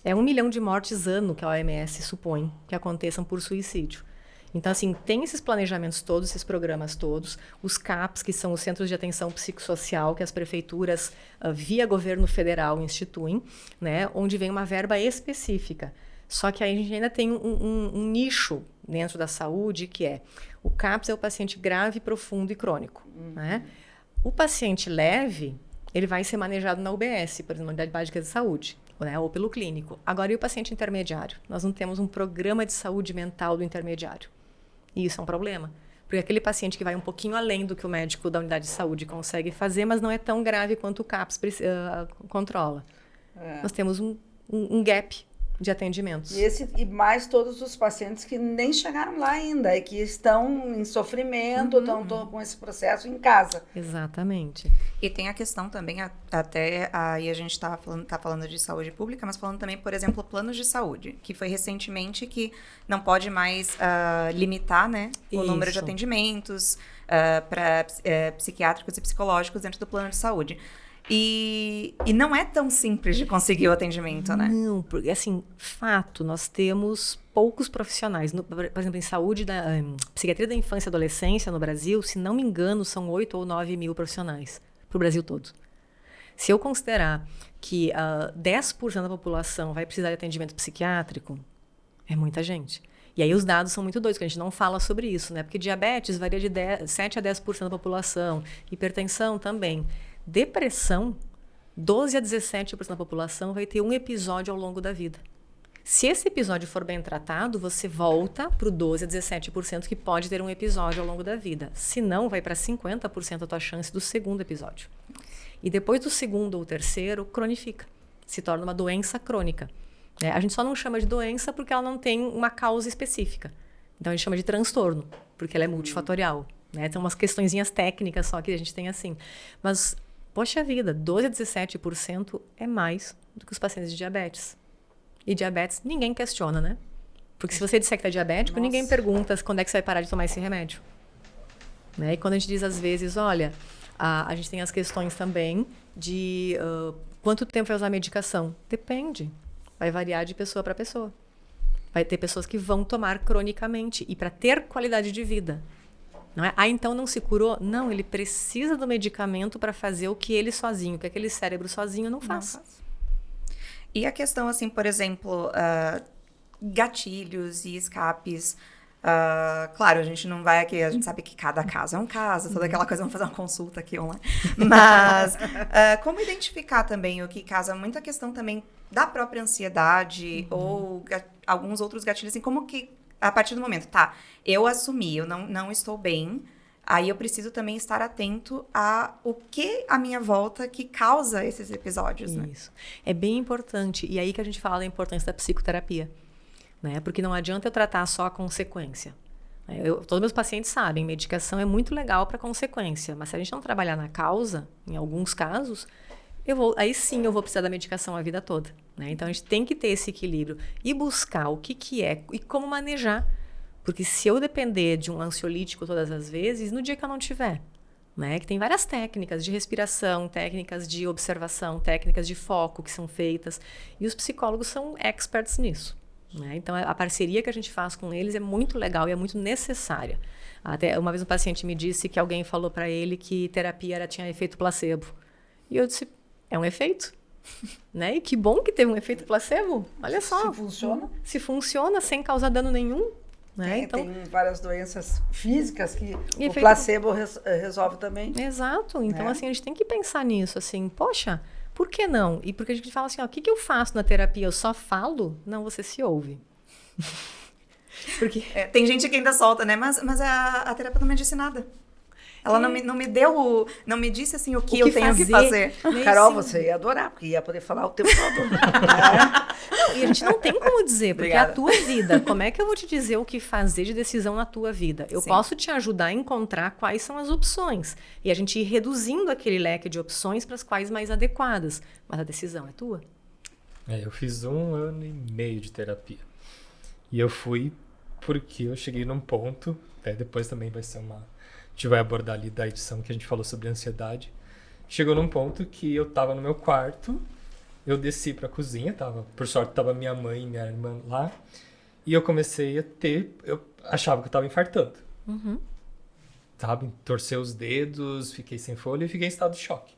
Speaker 4: É 1 milhão de mortes ano que a OMS supõe que aconteçam por suicídio. Então, assim, tem esses planejamentos todos, esses programas todos, os CAPs, que são os Centros de Atenção Psicossocial, que as prefeituras, via governo federal, instituem, né, onde vem uma verba específica. Só que aí a gente ainda tem um nicho dentro da saúde, que é o CAPS é o paciente grave, profundo e crônico. Né? O paciente leve, ele vai ser manejado na UBS, por exemplo, na Unidade Básica de Saúde, né? Ou pelo clínico. Agora, e o paciente intermediário? Nós não temos um programa de saúde mental do intermediário. E isso é um problema. Porque aquele paciente que vai um pouquinho além do que o médico da unidade de saúde consegue fazer, mas não é tão grave quanto o CAPS controla. Nós temos um gap de atendimentos.
Speaker 3: E mais todos os pacientes que nem chegaram lá ainda e que estão em sofrimento, estão com esse processo em casa.
Speaker 4: Exatamente.
Speaker 1: E tem a questão também, até aí a gente tá falando de saúde pública, mas falando também, por exemplo, planos de saúde, que foi recentemente que não pode mais limitar, né, o número de atendimentos para psiquiátricos e psicológicos dentro do plano de saúde. E não é tão simples de conseguir o atendimento, né?
Speaker 4: Não, porque, assim, fato, nós temos poucos profissionais. Por exemplo, em saúde, psiquiatria da infância e adolescência no Brasil, se não me engano, são 8 ou 9 mil profissionais para o Brasil todo. Se eu considerar que 10% da população vai precisar de atendimento psiquiátrico, é muita gente. E aí os dados são muito doidos, porque a gente não fala sobre isso, né? Porque diabetes varia de 7 a 10% da população, hipertensão também. Depressão, 12 a 17% da população vai ter um episódio ao longo da vida. Se esse episódio for bem tratado, você volta para o 12 a 17% que pode ter um episódio ao longo da vida. Se não, vai para 50% a tua chance do segundo episódio. E depois do segundo ou terceiro, cronifica. Se torna uma doença crônica. A gente só não chama de doença porque ela não tem uma causa específica. Então a gente chama de transtorno, porque ela é multifatorial. Tem umas questõezinhas técnicas só que a gente tem assim. Mas, poxa vida, 12 a 17% é mais do que os pacientes de diabetes. E diabetes ninguém questiona, né? Porque se você disser que está diabético, ninguém pergunta quando é que você vai parar de tomar esse remédio. E quando a gente diz às vezes, olha, a gente tem as questões também de quanto tempo vai usar a medicação. Depende. Vai variar de pessoa para pessoa. Vai ter pessoas que vão tomar cronicamente e para ter qualidade de vida. Não é? Então não se curou? Não, ele precisa do medicamento para fazer o que ele sozinho, que aquele cérebro sozinho não faz.
Speaker 1: Não faz. E a questão, assim, por exemplo, gatilhos e escapes. Claro, a gente não vai aqui, a gente sabe que cada caso é um caso, toda aquela coisa, vamos fazer uma consulta aqui online. Mas como identificar também o que causa muita questão também da própria ansiedade ou alguns outros gatilhos, assim, como que a partir do momento, eu assumi, eu não estou bem, aí eu preciso também estar atento a o que à minha volta que causa esses episódios, né?
Speaker 4: Isso. É bem importante. E aí que a gente fala da importância da psicoterapia, né? Porque não adianta eu tratar só a consequência. Todos meus pacientes sabem, medicação é muito legal para consequência, mas se a gente não trabalhar na causa, em alguns casos, aí sim eu vou precisar da medicação a vida toda, né? Então a gente tem que ter esse equilíbrio e buscar o que é e como manejar. Porque se eu depender de um ansiolítico todas as vezes, no dia que eu não tiver, né? Que tem várias técnicas de respiração, técnicas de observação, técnicas de foco que são feitas. E os psicólogos são experts nisso, né? Então a parceria que a gente faz com eles é muito legal e é muito necessária. Até uma vez um paciente me disse que alguém falou para ele que terapia tinha efeito placebo. E eu disse, é um efeito. Né? E que bom que teve um efeito placebo. Olha só.
Speaker 3: Se funciona.
Speaker 4: Se funciona sem causar dano nenhum. Né?
Speaker 3: Tem várias doenças físicas que o
Speaker 4: efeito...
Speaker 3: placebo resolve também.
Speaker 4: Exato. Então, assim, a gente tem que pensar nisso, assim, poxa, por que não? E porque a gente fala assim, ó, o que eu faço na terapia? Eu só falo? Não, você se ouve.
Speaker 1: Porque tem gente que ainda solta, né? Mas a terapeuta não me disse nada. Ela não me deu, não me disse assim o que eu tenho que fazer.
Speaker 3: Carol, você ia adorar, porque ia poder falar o tempo todo.
Speaker 4: E a gente não tem como dizer, porque é a tua vida. Como é que eu vou te dizer o que fazer de decisão na tua vida? Eu posso te ajudar a encontrar quais são as opções. E a gente ir reduzindo aquele leque de opções para as quais mais adequadas. Mas a decisão é tua.
Speaker 2: Eu fiz 1 ano e meio de terapia. E eu fui porque eu cheguei num ponto, depois também vai ser a gente vai abordar ali da edição que a gente falou sobre ansiedade. Chegou num ponto que eu tava no meu quarto, eu desci pra cozinha, por sorte tava minha mãe e minha irmã lá, e eu comecei eu achava que eu tava infartando. Sabe? Torcei os dedos, fiquei sem fôlego e fiquei em estado de choque.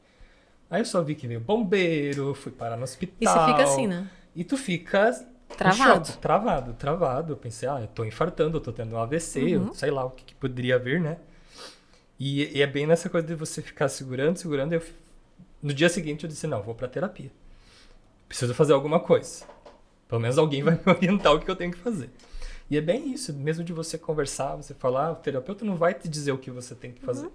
Speaker 2: Aí eu só vi que veio bombeiro, fui parar no hospital.
Speaker 4: E você fica assim, né?
Speaker 2: E tu fica...
Speaker 4: Travado.
Speaker 2: Travado. Eu pensei, eu tô infartando, eu tô tendo um AVC, eu sei lá o que poderia vir, né? E é bem nessa coisa de você ficar segurando. No dia seguinte eu disse, não, vou pra terapia. Preciso fazer alguma coisa. Pelo menos alguém vai me orientar o que eu tenho que fazer. E é bem isso, mesmo de você conversar, você falar, o terapeuta não vai te dizer o que você tem que fazer.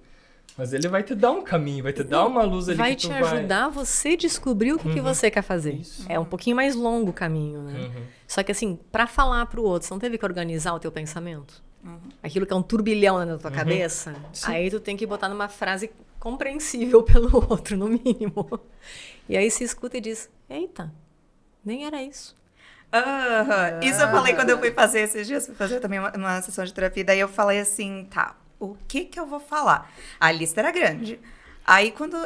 Speaker 2: Mas ele vai te dar um caminho, vai te dar uma luz ali que tu vai...
Speaker 4: Vai te ajudar você descobrir o que você quer fazer. Isso. É um pouquinho mais longo o caminho, né? Só que assim, pra falar pro outro, você não teve que organizar o teu pensamento? Aquilo que é um turbilhão na tua cabeça, aí tu tem que botar numa frase compreensível pelo outro, no mínimo. E aí se escuta e diz, eita, nem era isso.
Speaker 1: Isso eu falei quando eu fui fazer esses dias, fui fazer também uma sessão de terapia, daí eu falei assim, o que eu vou falar? A lista era grande. Aí quando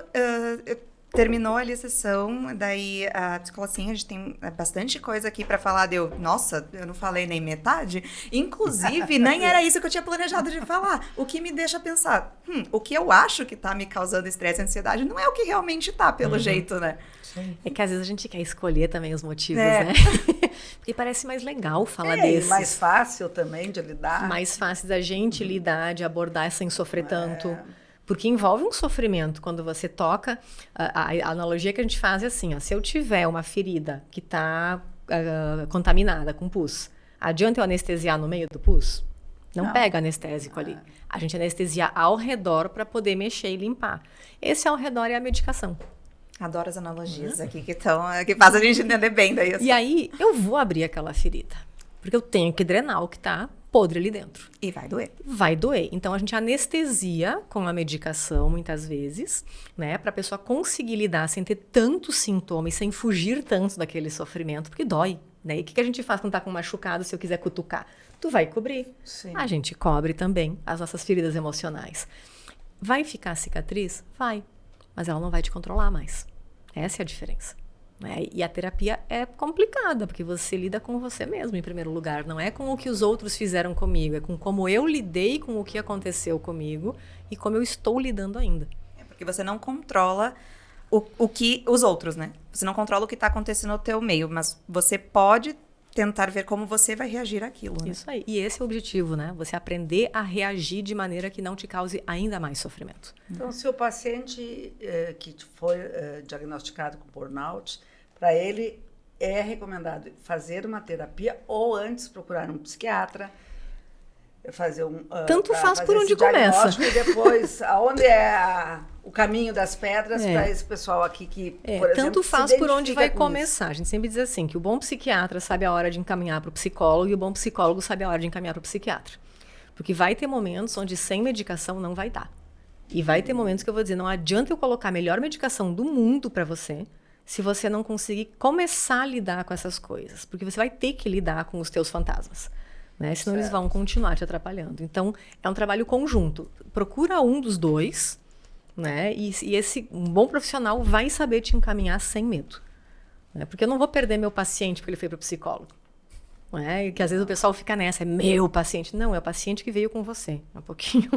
Speaker 1: terminou ali a sessão, daí a psicóloga assim, a gente tem bastante coisa aqui pra falar, nossa, eu não falei nem metade, inclusive nem era isso que eu tinha planejado de falar, o que me deixa pensar, o que eu acho que tá me causando estresse e ansiedade não é o que realmente tá, pelo jeito, né?
Speaker 4: É que às vezes a gente quer escolher também os motivos, né? Porque parece mais legal falar desses.
Speaker 3: Mais fácil também de lidar.
Speaker 4: Mais fácil da gente lidar, de abordar sem sofrer tanto. Porque envolve um sofrimento quando você toca. A analogia que a gente faz é assim, se eu tiver uma ferida que está contaminada com pus, adianta eu anestesiar no meio do pus? Não pega anestésico ali. A gente anestesia ao redor para poder mexer e limpar. Esse ao redor é a medicação.
Speaker 1: Adoro as analogias aqui que faz a gente entender bem daí.
Speaker 4: E aí eu vou abrir aquela ferida. Porque eu tenho que drenar o que está podre ali dentro.
Speaker 1: E vai doer.
Speaker 4: Vai doer. Então, a gente anestesia com a medicação, muitas vezes, né? Para a pessoa conseguir lidar sem ter tantos sintomas, sem fugir tanto daquele sofrimento, porque dói, né? E o que a gente faz quando tá com machucado, se eu quiser cutucar? Tu vai cobrir.
Speaker 3: Sim.
Speaker 4: A gente cobre também as nossas feridas emocionais. Vai ficar cicatriz? Vai. Mas ela não vai te controlar mais. Essa é a diferença. E a terapia é complicada, porque você lida com você mesmo, em primeiro lugar. Não é com o que os outros fizeram comigo, é com como eu lidei com o que aconteceu comigo e como eu estou lidando ainda.
Speaker 1: É porque você não controla o que os outros, né? Você não controla o que está acontecendo no teu meio, mas você pode tentar ver como você vai reagir àquilo. Né?
Speaker 4: Isso aí. E esse é o objetivo, né? Você aprender a reagir de maneira que não te cause ainda mais sofrimento.
Speaker 3: Então, se o paciente que foi diagnosticado com burnout, para ele é recomendado fazer uma terapia ou antes procurar um psiquiatra? fazer
Speaker 4: Tanto faz
Speaker 3: fazer
Speaker 4: por
Speaker 3: esse
Speaker 4: onde começa.
Speaker 3: diagnóstico e depois, aonde é o caminho das pedras para esse pessoal aqui que, por exemplo,
Speaker 4: tanto faz
Speaker 3: se
Speaker 4: por onde vai
Speaker 3: identifica com
Speaker 4: começar. A gente sempre diz assim, que o bom psiquiatra sabe a hora de encaminhar para o psicólogo e o bom psicólogo sabe a hora de encaminhar para o psiquiatra. Porque vai ter momentos onde sem medicação não vai dar. E vai ter momentos que eu vou dizer, não adianta eu colocar a melhor medicação do mundo para você, se você não conseguir começar a lidar com essas coisas. Porque você vai ter que lidar com os teus fantasmas. Né? Senão eles vão continuar te atrapalhando. Então, é um trabalho conjunto. Procura um dos dois, né? E um bom profissional vai saber te encaminhar sem medo. Né? Porque eu não vou perder meu paciente porque ele foi para o psicólogo. Né? E que às vezes o pessoal fica nessa, é meu paciente. Não, é o paciente que veio com você. Um pouquinho.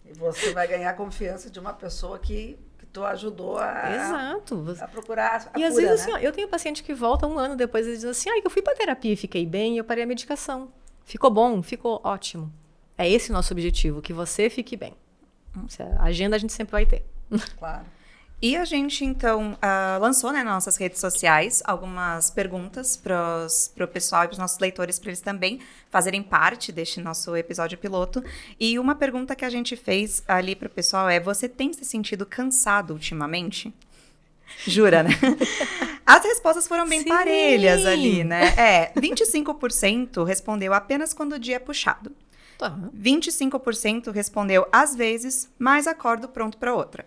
Speaker 3: E você vai ganhar a confiança de uma pessoa que tu ajudou a procurar a
Speaker 4: e
Speaker 3: cura,
Speaker 4: às vezes,
Speaker 3: né?
Speaker 4: assim, ó, eu tenho paciente que volta um ano depois e diz assim, eu fui para terapia e fiquei bem e eu parei a medicação. Ficou bom? Ficou ótimo. É esse o nosso objetivo, que você fique bem. A agenda a gente sempre vai ter.
Speaker 3: Claro.
Speaker 1: E a gente, então, lançou, né, nas nossas redes sociais algumas perguntas para o pessoal e para os nossos leitores, para eles também fazerem parte deste nosso episódio piloto. E uma pergunta que a gente fez ali para o pessoal é: você tem se sentido cansado ultimamente? Jura, né? As respostas foram bem parelhas ali, né? 25% respondeu apenas quando o dia é puxado. 25% respondeu às vezes, mas acordo pronto para outra.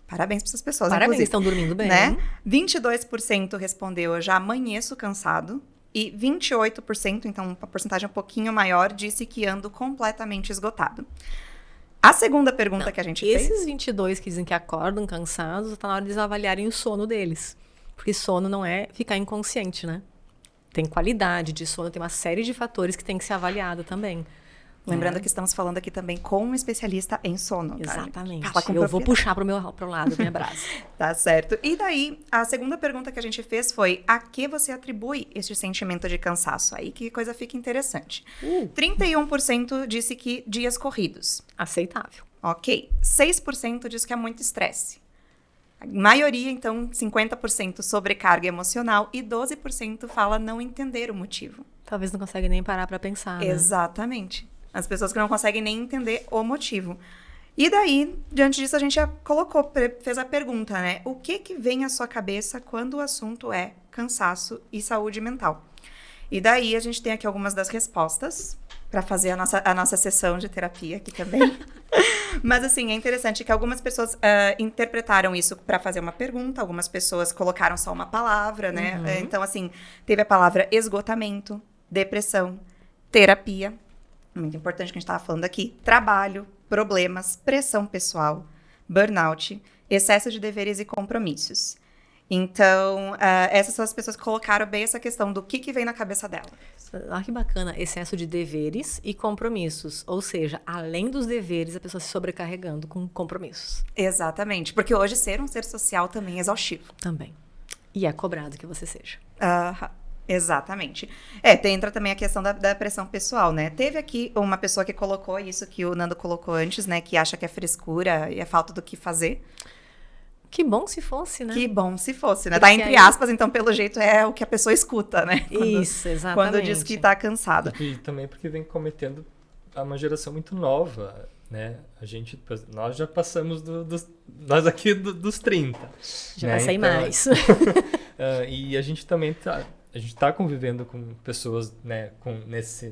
Speaker 1: Parabéns para essas pessoas,
Speaker 4: Parabéns,
Speaker 1: inclusive.
Speaker 4: estão dormindo bem.
Speaker 1: Né? 22% respondeu, eu já amanheço cansado. E 28%, então uma porcentagem um pouquinho maior, disse que ando completamente esgotado. A segunda pergunta que a gente fez...
Speaker 4: Esses 22 que dizem que acordam cansados, está na hora de eles avaliarem o sono deles. Porque sono não é ficar inconsciente, né? Tem qualidade de sono, tem uma série de fatores que tem que ser avaliado também.
Speaker 1: Lembrando que estamos falando aqui também com um especialista em sono.
Speaker 4: Exatamente.
Speaker 1: Tá?
Speaker 4: Eu vou puxar pro lado, minha brasa.
Speaker 1: Tá certo. E daí, a segunda pergunta que a gente fez foi: a que você atribui este sentimento de cansaço? Aí que coisa fica interessante. 31% disse que dias corridos.
Speaker 4: Aceitável.
Speaker 1: Ok. 6% diz que é muito estresse. A maioria, então, 50% sobrecarga emocional e 12% fala não entender o motivo.
Speaker 4: Talvez não consegue nem parar para pensar, né?
Speaker 1: Exatamente. As pessoas que não conseguem nem entender o motivo. E daí, diante disso, a gente já fez a pergunta, né? O que vem à sua cabeça quando o assunto é cansaço e saúde mental? E daí, a gente tem aqui algumas das respostas para fazer a nossa sessão de terapia aqui também. Mas, assim, é interessante que algumas pessoas interpretaram isso para fazer uma pergunta, algumas pessoas colocaram só uma palavra, né?
Speaker 4: Uhum.
Speaker 1: Então, assim, teve a palavra esgotamento, depressão, terapia. Muito importante que a gente estava falando aqui. Trabalho, problemas, pressão pessoal, burnout, excesso de deveres e compromissos. Então, essas são as pessoas que colocaram bem essa questão do que vem na cabeça dela.
Speaker 4: Olha que bacana, excesso de deveres e compromissos. Ou seja, além dos deveres, a pessoa se sobrecarregando com compromissos.
Speaker 1: Exatamente, porque hoje ser um ser social também é exaustivo.
Speaker 4: Também. E é cobrado que você seja.
Speaker 1: Exatamente. Entra também a questão da pressão pessoal, né? Teve aqui uma pessoa que colocou isso que o Nando colocou antes, né? Que acha que é frescura e é falta do que fazer.
Speaker 4: Que bom se fosse, né?
Speaker 1: Que bom se fosse, né?
Speaker 4: Porque
Speaker 1: tá entre aspas, então pelo jeito é o que a pessoa escuta, né?
Speaker 4: Isso, exatamente.
Speaker 1: Quando diz que tá cansada.
Speaker 2: E também porque vem cometendo uma geração muito nova, né? Nós já passamos nós aqui dos 30.
Speaker 4: Já
Speaker 2: né?
Speaker 4: passei
Speaker 2: então,
Speaker 4: mais.
Speaker 2: E a gente também a gente está convivendo com pessoas, né,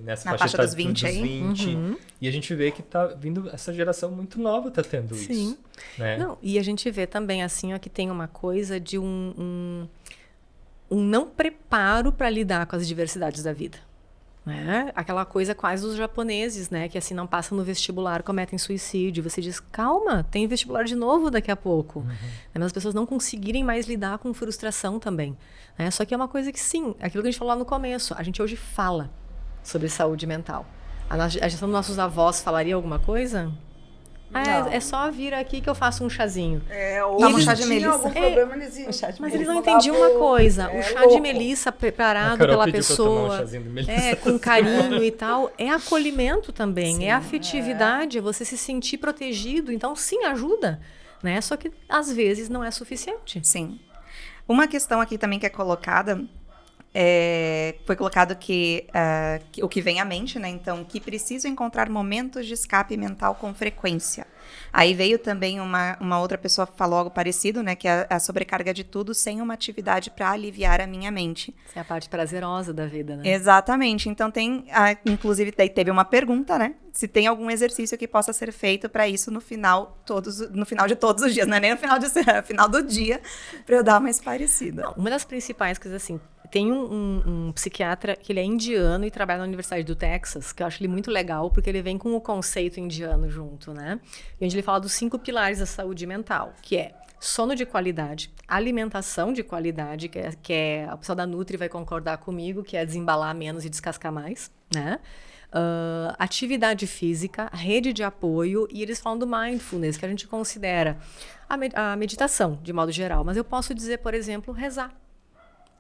Speaker 2: nessa faixa
Speaker 1: dos 20 aí.
Speaker 2: 20,
Speaker 4: Uhum.
Speaker 2: E a gente vê que tá vindo essa geração muito nova, tá tendo
Speaker 4: Sim.
Speaker 2: isso. Né?
Speaker 4: Não, e a gente vê também assim, ó, que tem uma coisa de um não preparo para lidar com as diversidades da vida. Né? Aquela coisa quase dos japoneses, né? Que assim não passam no vestibular, cometem suicídio. Você diz, calma, tem vestibular de novo daqui a pouco.
Speaker 2: Uhum.
Speaker 4: Mas as pessoas não conseguirem mais lidar com frustração também. Né? Só que é uma coisa que sim, aquilo que a gente falou lá no começo, a gente hoje fala sobre saúde mental. A gestão dos nossos avós falaria alguma coisa? É só vir aqui que eu faço um chazinho.
Speaker 3: Ou
Speaker 1: Toma um
Speaker 3: eles
Speaker 1: chá de
Speaker 3: tinham
Speaker 1: melissa.
Speaker 3: algum problema, eles iam.
Speaker 4: Mas eles não entendiam uma coisa. O chá de melissa preparado pela pessoa, com carinho e tal, é acolhimento também,
Speaker 1: Sim,
Speaker 4: é afetividade, é você se sentir protegido. Então, sim, ajuda. Né? Só que, às vezes, não é suficiente.
Speaker 1: Sim. Uma questão aqui também que é colocada foi colocado que o que vem à mente, né? Então, que preciso encontrar momentos de escape mental com frequência. Aí veio também uma outra pessoa que falou algo parecido, né? Que é a sobrecarga de tudo sem uma atividade para aliviar a minha mente.
Speaker 4: Essa é a parte prazerosa da vida, né?
Speaker 1: Exatamente. Então, inclusive, daí teve uma pergunta, né? Se tem algum exercício que possa ser feito para isso no final de todos os dias, não é nem no final do dia, para eu dar uma esparecida.
Speaker 4: Não, uma das principais coisas, assim, tem um psiquiatra que ele é indiano e trabalha na Universidade do Texas, que eu acho ele muito legal, porque ele vem com o conceito indiano junto, né? E onde ele fala dos 5 pilares da saúde mental, que é sono de qualidade, alimentação de qualidade, que é a pessoa da Nutri vai concordar comigo, que é desembalar menos e descascar mais, né? Atividade física, rede de apoio, e eles falam do mindfulness, que a gente considera a meditação, de modo geral. Mas eu posso dizer, por exemplo, rezar.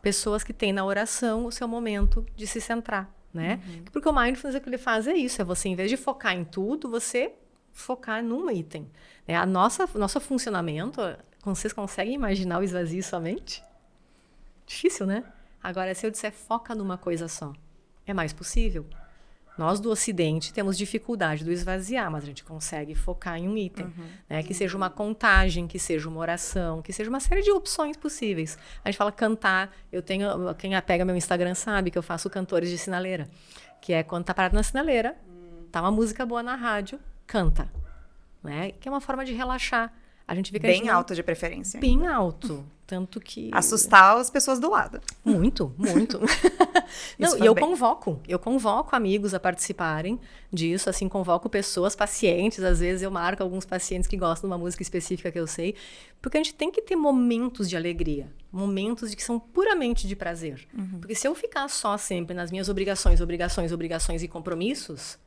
Speaker 4: Pessoas que têm na oração o seu momento de se centrar, né? Porque o mindfulness, o que ele faz é isso, é você, em vez de focar em tudo, você focar num item. Nosso funcionamento, vocês conseguem imaginar o esvazio somente? Difícil, né? Agora, se eu disser foca numa coisa só, é mais possível. Nós do Ocidente temos dificuldade do esvaziar, mas a gente consegue focar em um item, né? Que seja uma contagem, que seja uma oração, que seja uma série de opções possíveis. A gente fala cantar, quem pega meu Instagram sabe que eu faço cantores de sinaleira, que é quando tá parado na sinaleira, tá uma música boa na rádio, canta, né? Que é uma forma de relaxar. A gente vê que
Speaker 1: bem alto de preferência.
Speaker 4: Bem alto. Tanto que...
Speaker 1: assustar as pessoas do lado.
Speaker 4: Muito, muito. Não, e eu convoco amigos a participarem disso, assim, convoco pessoas, pacientes, às vezes eu marco alguns pacientes que gostam de uma música específica que eu sei, porque a gente tem que ter momentos de alegria, momentos de que são puramente de prazer. Porque se eu ficar só sempre nas minhas obrigações e compromissos,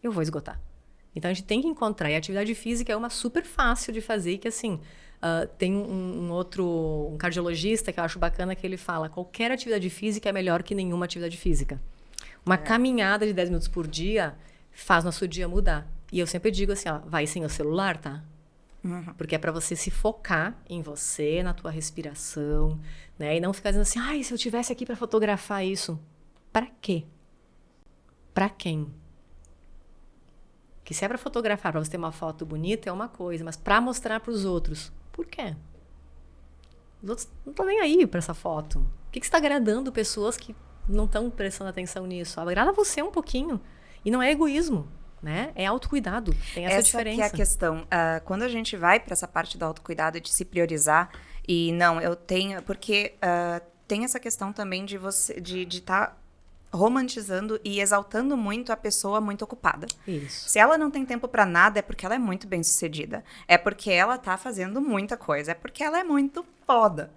Speaker 4: eu vou esgotar. Então, a gente tem que encontrar. E a atividade física é uma super fácil de fazer, que assim, tem um cardiologista que eu acho bacana, que ele fala, qualquer atividade física é melhor que nenhuma atividade física. Uma caminhada de 10 minutos por dia faz nosso dia mudar. E eu sempre digo assim, vai sem o celular, tá? Porque é para você se focar em você, na tua respiração, né? E não ficar dizendo assim, se eu tivesse aqui para fotografar isso. Para quê? Para quem? Que se é para fotografar, para você ter uma foto bonita, é uma coisa. Mas para mostrar para os outros, por quê? Os outros não estão nem aí para essa foto. O que você está agradando pessoas que não estão prestando atenção nisso? Agrada você um pouquinho. E não é egoísmo, né? É autocuidado. Tem essa diferença.
Speaker 1: Que é a questão. Quando a gente vai para essa parte do autocuidado, de se priorizar, e não, eu tenho... Porque tem essa questão também de você de estar romantizando e exaltando muito a pessoa muito ocupada.
Speaker 4: Isso.
Speaker 1: Se ela não tem tempo pra nada, é porque ela é muito bem-sucedida. É porque ela tá fazendo muita coisa. É porque ela é muito foda.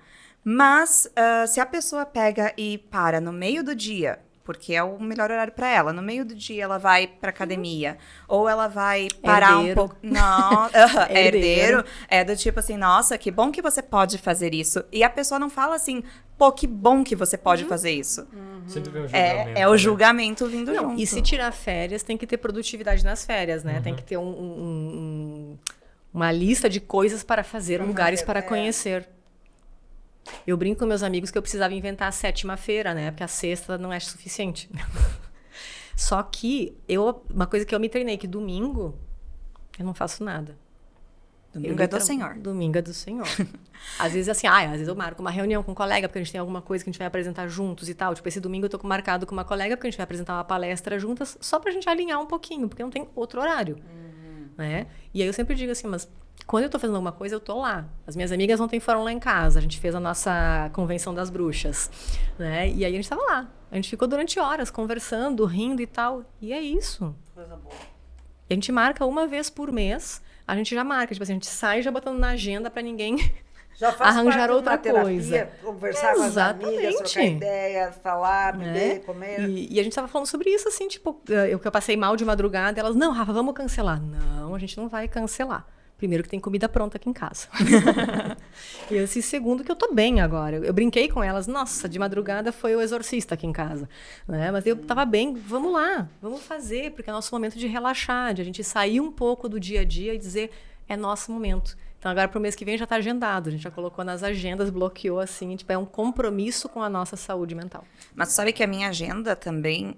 Speaker 1: Mas, se a pessoa pega e para no meio do dia, porque é o melhor horário pra ela, no meio do dia ela vai pra academia, ou ela vai parar um pouco... Não, herdeiro. É do tipo assim, nossa, que bom que você pode fazer isso. E a pessoa não fala assim, pô, que bom que você pode fazer isso.
Speaker 2: Sempre vem o julgamento.
Speaker 1: É o julgamento vindo junto.
Speaker 4: E se tirar férias, tem que ter produtividade nas férias, né? Tem que ter uma lista de coisas para fazer, lugares para conhecer. Eu brinco com meus amigos que eu precisava inventar a 7ª feira, né? Porque a 6ª não é suficiente. Só que uma coisa que eu me treinei, que domingo eu não faço nada.
Speaker 1: Domingo é do Senhor.
Speaker 4: Domingo é do Senhor. Às vezes assim, às vezes eu marco uma reunião com um colega, porque a gente tem alguma coisa que a gente vai apresentar juntos e tal. Tipo, esse domingo eu tô marcado com uma colega, porque a gente vai apresentar uma palestra juntas, só pra gente alinhar um pouquinho, porque não tem outro horário. Né? E aí eu sempre digo assim, mas quando eu tô fazendo alguma coisa, eu tô lá. As minhas amigas ontem foram lá em casa, a gente fez a nossa convenção das bruxas, né? E aí a gente tava lá. A gente ficou durante horas conversando, rindo e tal. E é isso.
Speaker 3: Coisa boa.
Speaker 4: E a gente marca uma vez por mês, a gente já marca. Tipo assim, a gente sai já botando na agenda pra ninguém
Speaker 3: já faz
Speaker 4: arranjar
Speaker 3: parte
Speaker 4: outra
Speaker 3: de uma
Speaker 4: coisa.
Speaker 3: Terapia, conversar com as amigas, trocar ideia, falar, beber, comer.
Speaker 4: E a gente tava falando sobre isso, assim, tipo, que eu passei mal de madrugada, elas, não, Rafa, vamos cancelar. Não, a gente não vai cancelar. Primeiro que tem comida pronta aqui em casa. E esse segundo que eu tô bem agora. Eu brinquei com elas, nossa, de madrugada foi o exorcista aqui em casa. Né? Mas eu tava bem, vamos lá, vamos fazer, porque é nosso momento de relaxar, de a gente sair um pouco do dia a dia e dizer, é nosso momento. Então agora pro mês que vem já tá agendado, a gente já colocou nas agendas, bloqueou assim, tipo, é um compromisso com a nossa saúde mental.
Speaker 1: Mas sabe que a minha agenda também,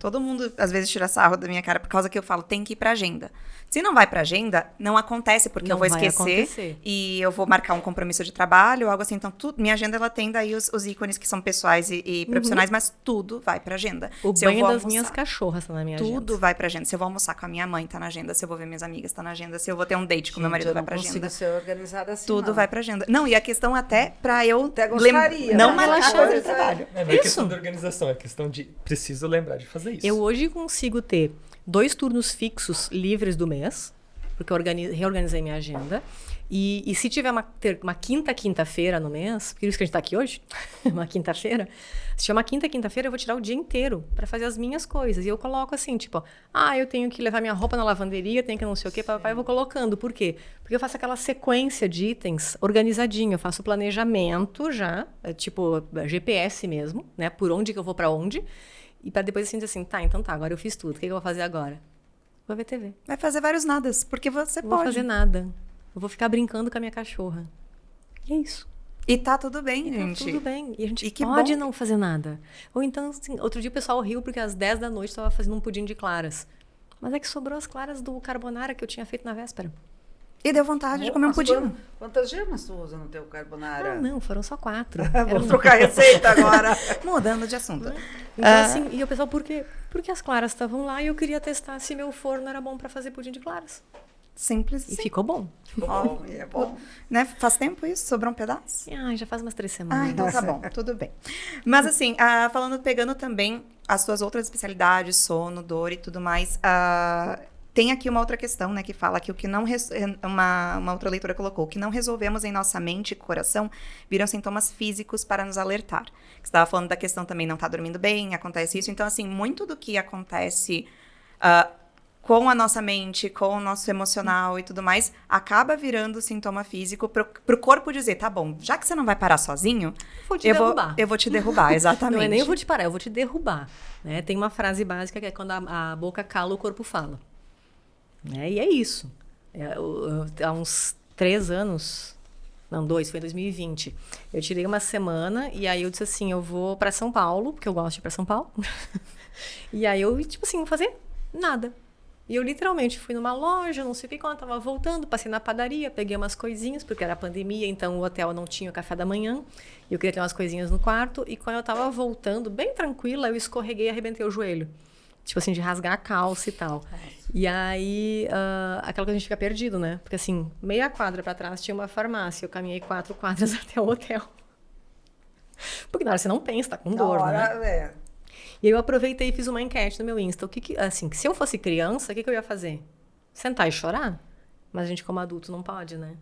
Speaker 1: todo mundo às vezes tira sarro da minha cara por causa que eu falo, tem que ir pra agenda. Se não vai pra agenda, não acontece, porque
Speaker 4: Não
Speaker 1: eu vou
Speaker 4: vai
Speaker 1: esquecer
Speaker 4: acontecer.
Speaker 1: e eu vou marcar um compromisso de trabalho ou algo assim. Então, minha agenda, ela tem daí os ícones que são pessoais e profissionais, mas tudo vai pra agenda.
Speaker 4: O
Speaker 1: Se eu
Speaker 4: banho
Speaker 1: vou
Speaker 4: das
Speaker 1: almoçar,
Speaker 4: minhas cachorras tá na minha
Speaker 1: tudo
Speaker 4: agenda.
Speaker 1: vai pra agenda. Se eu vou almoçar com a minha mãe, tá na agenda. Se eu vou ver minhas amigas, tá na agenda. Se eu vou ter um date com meu marido, vai pra
Speaker 3: Eu não
Speaker 1: agenda.
Speaker 3: consigo ser organizada assim,
Speaker 1: Tudo
Speaker 3: não.
Speaker 1: vai pra agenda. Não, e a questão até pra eu
Speaker 3: Até gostaria,
Speaker 1: não
Speaker 3: né?
Speaker 1: marcar
Speaker 3: Relaxar,
Speaker 1: coisa de
Speaker 3: é.
Speaker 1: trabalho.
Speaker 2: Não é questão de organização, é questão de preciso lembrar de fazer isso.
Speaker 4: Eu hoje consigo ter 2 turnos fixos livres do mês, porque eu reorganizei minha agenda. E se tiver uma quinta-feira no mês, por isso que a gente tá aqui hoje, uma quinta-feira, se tiver uma quinta-feira, eu vou tirar o dia inteiro para fazer as minhas coisas. E eu coloco assim, tipo, eu tenho que levar minha roupa na lavanderia, tenho que não sei o quê, papai, eu vou colocando. Por quê? Porque eu faço aquela sequência de itens organizadinho, eu faço o planejamento já, tipo GPS mesmo, né, por onde que eu vou para onde, e para depois assim dizer assim, então tá, agora eu fiz tudo, o que eu vou fazer agora? Vou ver TV.
Speaker 1: Vai fazer vários nadas, porque você
Speaker 4: Não
Speaker 1: pode.
Speaker 4: vou fazer nada. Eu vou ficar brincando com a minha cachorra. E é isso.
Speaker 1: E tá tudo bem,
Speaker 4: E tá
Speaker 1: gente.
Speaker 4: tudo bem. E a gente
Speaker 1: que
Speaker 4: pode
Speaker 1: bom.
Speaker 4: não fazer nada. Ou então, assim, outro dia o pessoal riu porque às 10 da noite eu estava fazendo um pudim de claras. Mas é que sobrou as claras do carbonara que eu tinha feito na véspera.
Speaker 1: E deu vontade de comer um
Speaker 3: Mas
Speaker 1: pudim.
Speaker 3: Quantas gemas tu usa no teu carbonara?
Speaker 4: Não, foram só 4.
Speaker 3: Vamos trocar receita agora.
Speaker 1: Mudando de assunto.
Speaker 4: Então, assim, e o pessoal, por quê? Porque as claras estavam lá e eu queria testar se meu forno era bom para fazer pudim de claras.
Speaker 1: Simples
Speaker 4: E
Speaker 1: assim.
Speaker 4: ficou bom.
Speaker 3: Bom, e é bom.
Speaker 1: Né? Faz tempo isso? Sobrou um pedaço?
Speaker 4: Já faz umas 3 semanas.
Speaker 1: Então tá bom, tudo bem. Mas assim, pegando também as suas outras especialidades, sono, dor e tudo mais, tem aqui uma outra questão, né, que fala que o que não... uma outra leitora colocou, o que não resolvemos em nossa mente e coração viram sintomas físicos para nos alertar. Você estava falando da questão também, não tá dormindo bem, acontece isso. Então, assim, muito do que acontece com a nossa mente, com o nosso emocional e tudo mais, acaba virando sintoma físico pro corpo dizer, tá bom, já que você não vai parar sozinho,
Speaker 4: Vou te derrubar.
Speaker 1: eu vou te derrubar, exatamente.
Speaker 4: Não é nem eu vou te parar, eu vou te derrubar. Né? Tem uma frase básica que é quando a boca cala, o corpo fala. Né? E é isso. Há uns 3 anos, não, 2, foi em 2020. Eu tirei uma semana e aí eu disse assim, eu vou para São Paulo, porque eu gosto de ir para São Paulo. E aí eu, tipo assim, vou fazer nada. E eu literalmente fui numa loja, não sei o que, quando eu tava voltando, passei na padaria, peguei umas coisinhas, porque era pandemia, então o hotel não tinha o café da manhã. E eu queria ter umas coisinhas no quarto. E quando eu tava voltando, bem tranquila, eu escorreguei e arrebentei o joelho. Tipo assim, de rasgar a calça e tal. E aí, aquela coisa a gente fica perdido, né? Porque assim, meia quadra pra trás tinha uma farmácia. Eu caminhei 4 quadras até o hotel. Porque na hora você não pensa, tá com dor, né? E aí eu aproveitei e fiz uma enquete no meu Insta. Assim, se eu fosse criança, o que eu ia fazer? Sentar e chorar? Mas a gente como adulto não pode, né?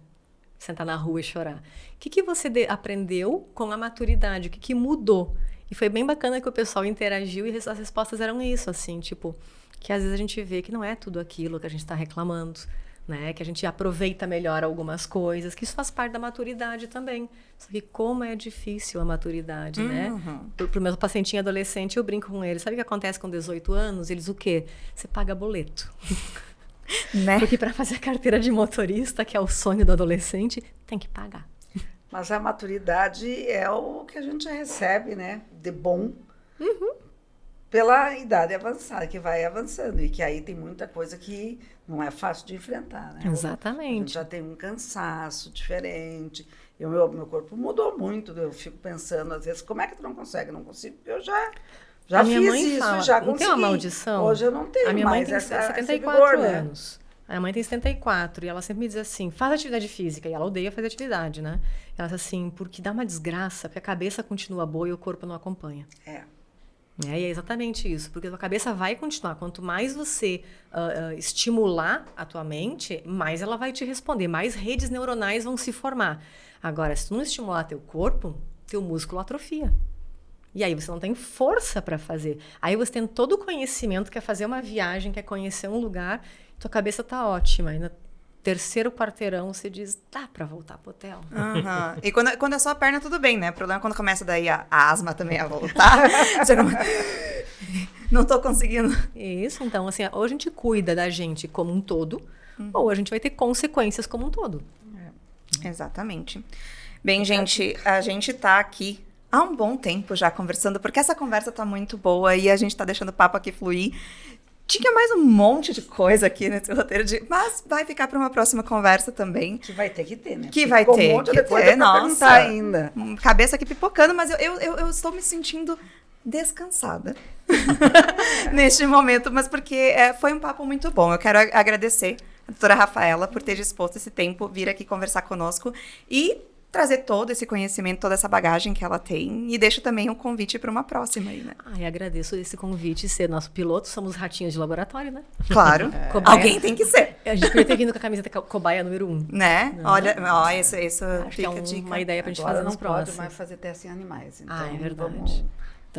Speaker 4: Sentar na rua e chorar. O que você aprendeu com a maturidade? O que mudou? E foi bem bacana que o pessoal interagiu e as respostas eram isso, assim, tipo, que às vezes a gente vê que não é tudo aquilo que a gente está reclamando, né? Que a gente aproveita melhor algumas coisas, que isso faz parte da maturidade também. Só que como é difícil a maturidade, né? Pro meu pacientinho adolescente, eu brinco com ele. Sabe o que acontece com 18 anos? Eles o quê? Você paga boleto.
Speaker 1: Né?
Speaker 4: Porque para fazer a carteira de motorista, que é o sonho do adolescente, tem que pagar.
Speaker 3: Mas a maturidade é o que a gente recebe, né? De bom. Pela idade avançada, que vai avançando. E que aí tem muita coisa que não é fácil de enfrentar, né?
Speaker 4: Exatamente.
Speaker 3: A gente já tem um cansaço diferente. Meu corpo mudou muito. Eu fico pensando, às vezes, como é que tu não consegue? Não consigo, porque eu já
Speaker 4: a minha
Speaker 3: fiz
Speaker 4: mãe
Speaker 3: isso,
Speaker 4: fala,
Speaker 3: já
Speaker 4: não
Speaker 3: consegui.
Speaker 4: tem uma maldição?
Speaker 3: Hoje eu não tenho
Speaker 4: A minha mãe
Speaker 3: mais
Speaker 4: tem
Speaker 3: esse
Speaker 4: 74
Speaker 3: vigor, né?
Speaker 4: anos. A minha mãe tem 74 e ela sempre me diz assim, faz atividade física. E ela odeia fazer atividade, né? Ela diz assim, porque dá uma desgraça, porque a cabeça continua boa e o corpo não acompanha. E é exatamente isso, porque a tua cabeça vai continuar. Quanto mais você estimular a tua mente, mais ela vai te responder, mais redes neuronais vão se formar. Agora, se tu não estimular teu corpo, teu músculo atrofia. E aí você não tem força para fazer. Aí você tem todo o conhecimento, quer fazer uma viagem, quer conhecer um lugar, tua cabeça tá ótima. E no 3º quarteirão você diz, dá para voltar pro hotel.
Speaker 1: E quando é só a perna, tudo bem, né? O problema é quando começa daí a asma também a voltar. Você não tô conseguindo.
Speaker 4: Isso, então, assim, ou a gente cuida da gente como um todo, ou a gente vai ter consequências como um todo.
Speaker 1: Exatamente. Bem, gente, a gente tá aqui há um bom tempo já conversando, porque essa conversa tá muito boa e a gente tá deixando o papo aqui fluir. Tinha mais um monte de coisa aqui nesse roteiro, mas vai ficar para uma próxima conversa também.
Speaker 3: Que vai ter que ter, né?
Speaker 1: Que vai ter.
Speaker 3: Um monte de coisa pra perguntar ainda.
Speaker 1: Cabeça aqui pipocando, mas eu estou me sentindo descansada neste momento, mas porque foi um papo muito bom. Eu quero agradecer a doutora Rafaela por ter disposto esse tempo, vir aqui conversar conosco e trazer todo esse conhecimento, toda essa bagagem que ela tem, e deixo também um convite para uma próxima aí, né?
Speaker 4: Ai, agradeço esse convite, ser nosso piloto, somos ratinhos de laboratório, né?
Speaker 1: Claro, alguém tem que ser.
Speaker 4: A gente podia ter vindo com a camiseta cobaia número 1.
Speaker 1: Né?
Speaker 4: Não.
Speaker 1: Olha, isso
Speaker 4: Acho que é uma ideia pra gente fazer nos próximos.
Speaker 3: Não pode mais fazer teste em animais, então
Speaker 4: é verdade.
Speaker 3: Vamos...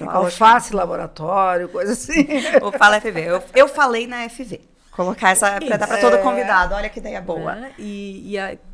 Speaker 3: Alface, laboratório, coisa assim.
Speaker 1: O Fala FV. Eu falei na FV. Colocar essa pra dar pra todo convidado. Olha que ideia boa.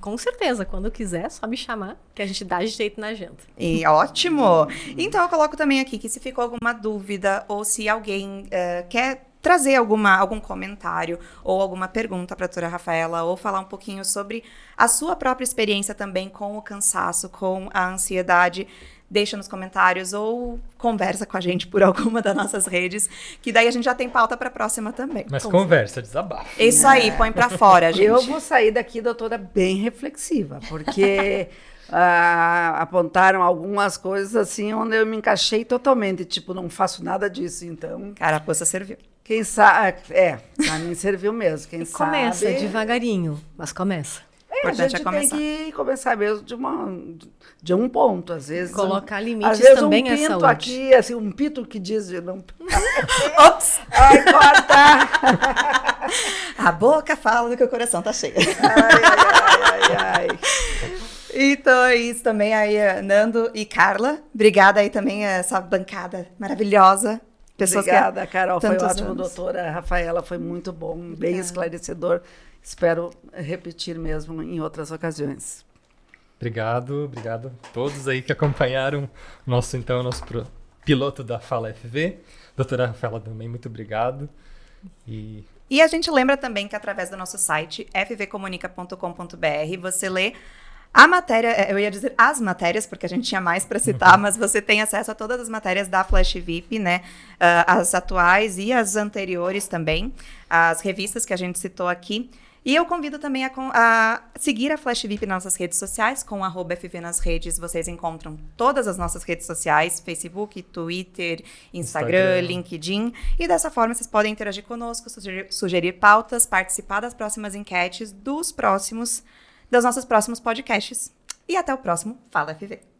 Speaker 4: Com certeza, quando quiser, só me chamar, que a gente dá jeito na agenda.
Speaker 1: E ótimo! Então eu coloco também aqui que se ficou alguma dúvida ou se alguém quer trazer algum comentário ou alguma pergunta para a doutora Rafaela ou falar um pouquinho sobre a sua própria experiência também com o cansaço, com a ansiedade, deixa nos comentários ou conversa com a gente por alguma das nossas redes, que daí a gente já tem pauta para a próxima também.
Speaker 2: Mas conversa, desabafa.
Speaker 1: Isso aí, põe para fora, gente.
Speaker 3: Eu vou sair daqui, doutora, bem reflexiva, porque apontaram algumas coisas assim onde eu me encaixei totalmente, tipo, não faço nada disso, então...
Speaker 1: Carapuça serviu.
Speaker 3: Quem sabe, pra mim serviu mesmo, quem sabe...
Speaker 4: Começa devagarinho, mas começa.
Speaker 3: A gente tem que começar mesmo de um ponto, às vezes.
Speaker 4: Colocar limites
Speaker 3: às vezes
Speaker 4: também é
Speaker 3: pinto
Speaker 4: saúde.
Speaker 3: Aqui, assim, um pinto que diz de não...
Speaker 1: Ops!
Speaker 3: Ai, corta!
Speaker 1: A boca fala do que o coração tá cheio.
Speaker 3: Ai.
Speaker 1: Então é isso também aí, Nando e Carla. Obrigada aí também a essa bancada maravilhosa.
Speaker 3: Obrigada, Carol. Foi ótimo,
Speaker 1: anos.
Speaker 3: doutora Rafaela. Foi muito bom, bem esclarecedor. Espero repetir mesmo em outras ocasiões.
Speaker 2: Obrigado a todos aí que acompanharam nosso piloto da Fala FV. Doutora Rafaela também, muito obrigado. E
Speaker 1: a gente lembra também que através do nosso site, fvcomunica.com.br, você lê a matéria, eu ia dizer as matérias, porque a gente tinha mais para citar, mas você tem acesso a todas as matérias da Flash VIP, né? As atuais e as anteriores também, as revistas que a gente citou aqui. E eu convido também a seguir a Flash VIP nas nossas redes sociais, com @FV nas redes. Vocês encontram todas as nossas redes sociais, Facebook, Twitter, Instagram, LinkedIn. E dessa forma vocês podem interagir conosco, sugerir pautas, participar das próximas enquetes, dos nossos próximos podcasts. E até o próximo Fala FV.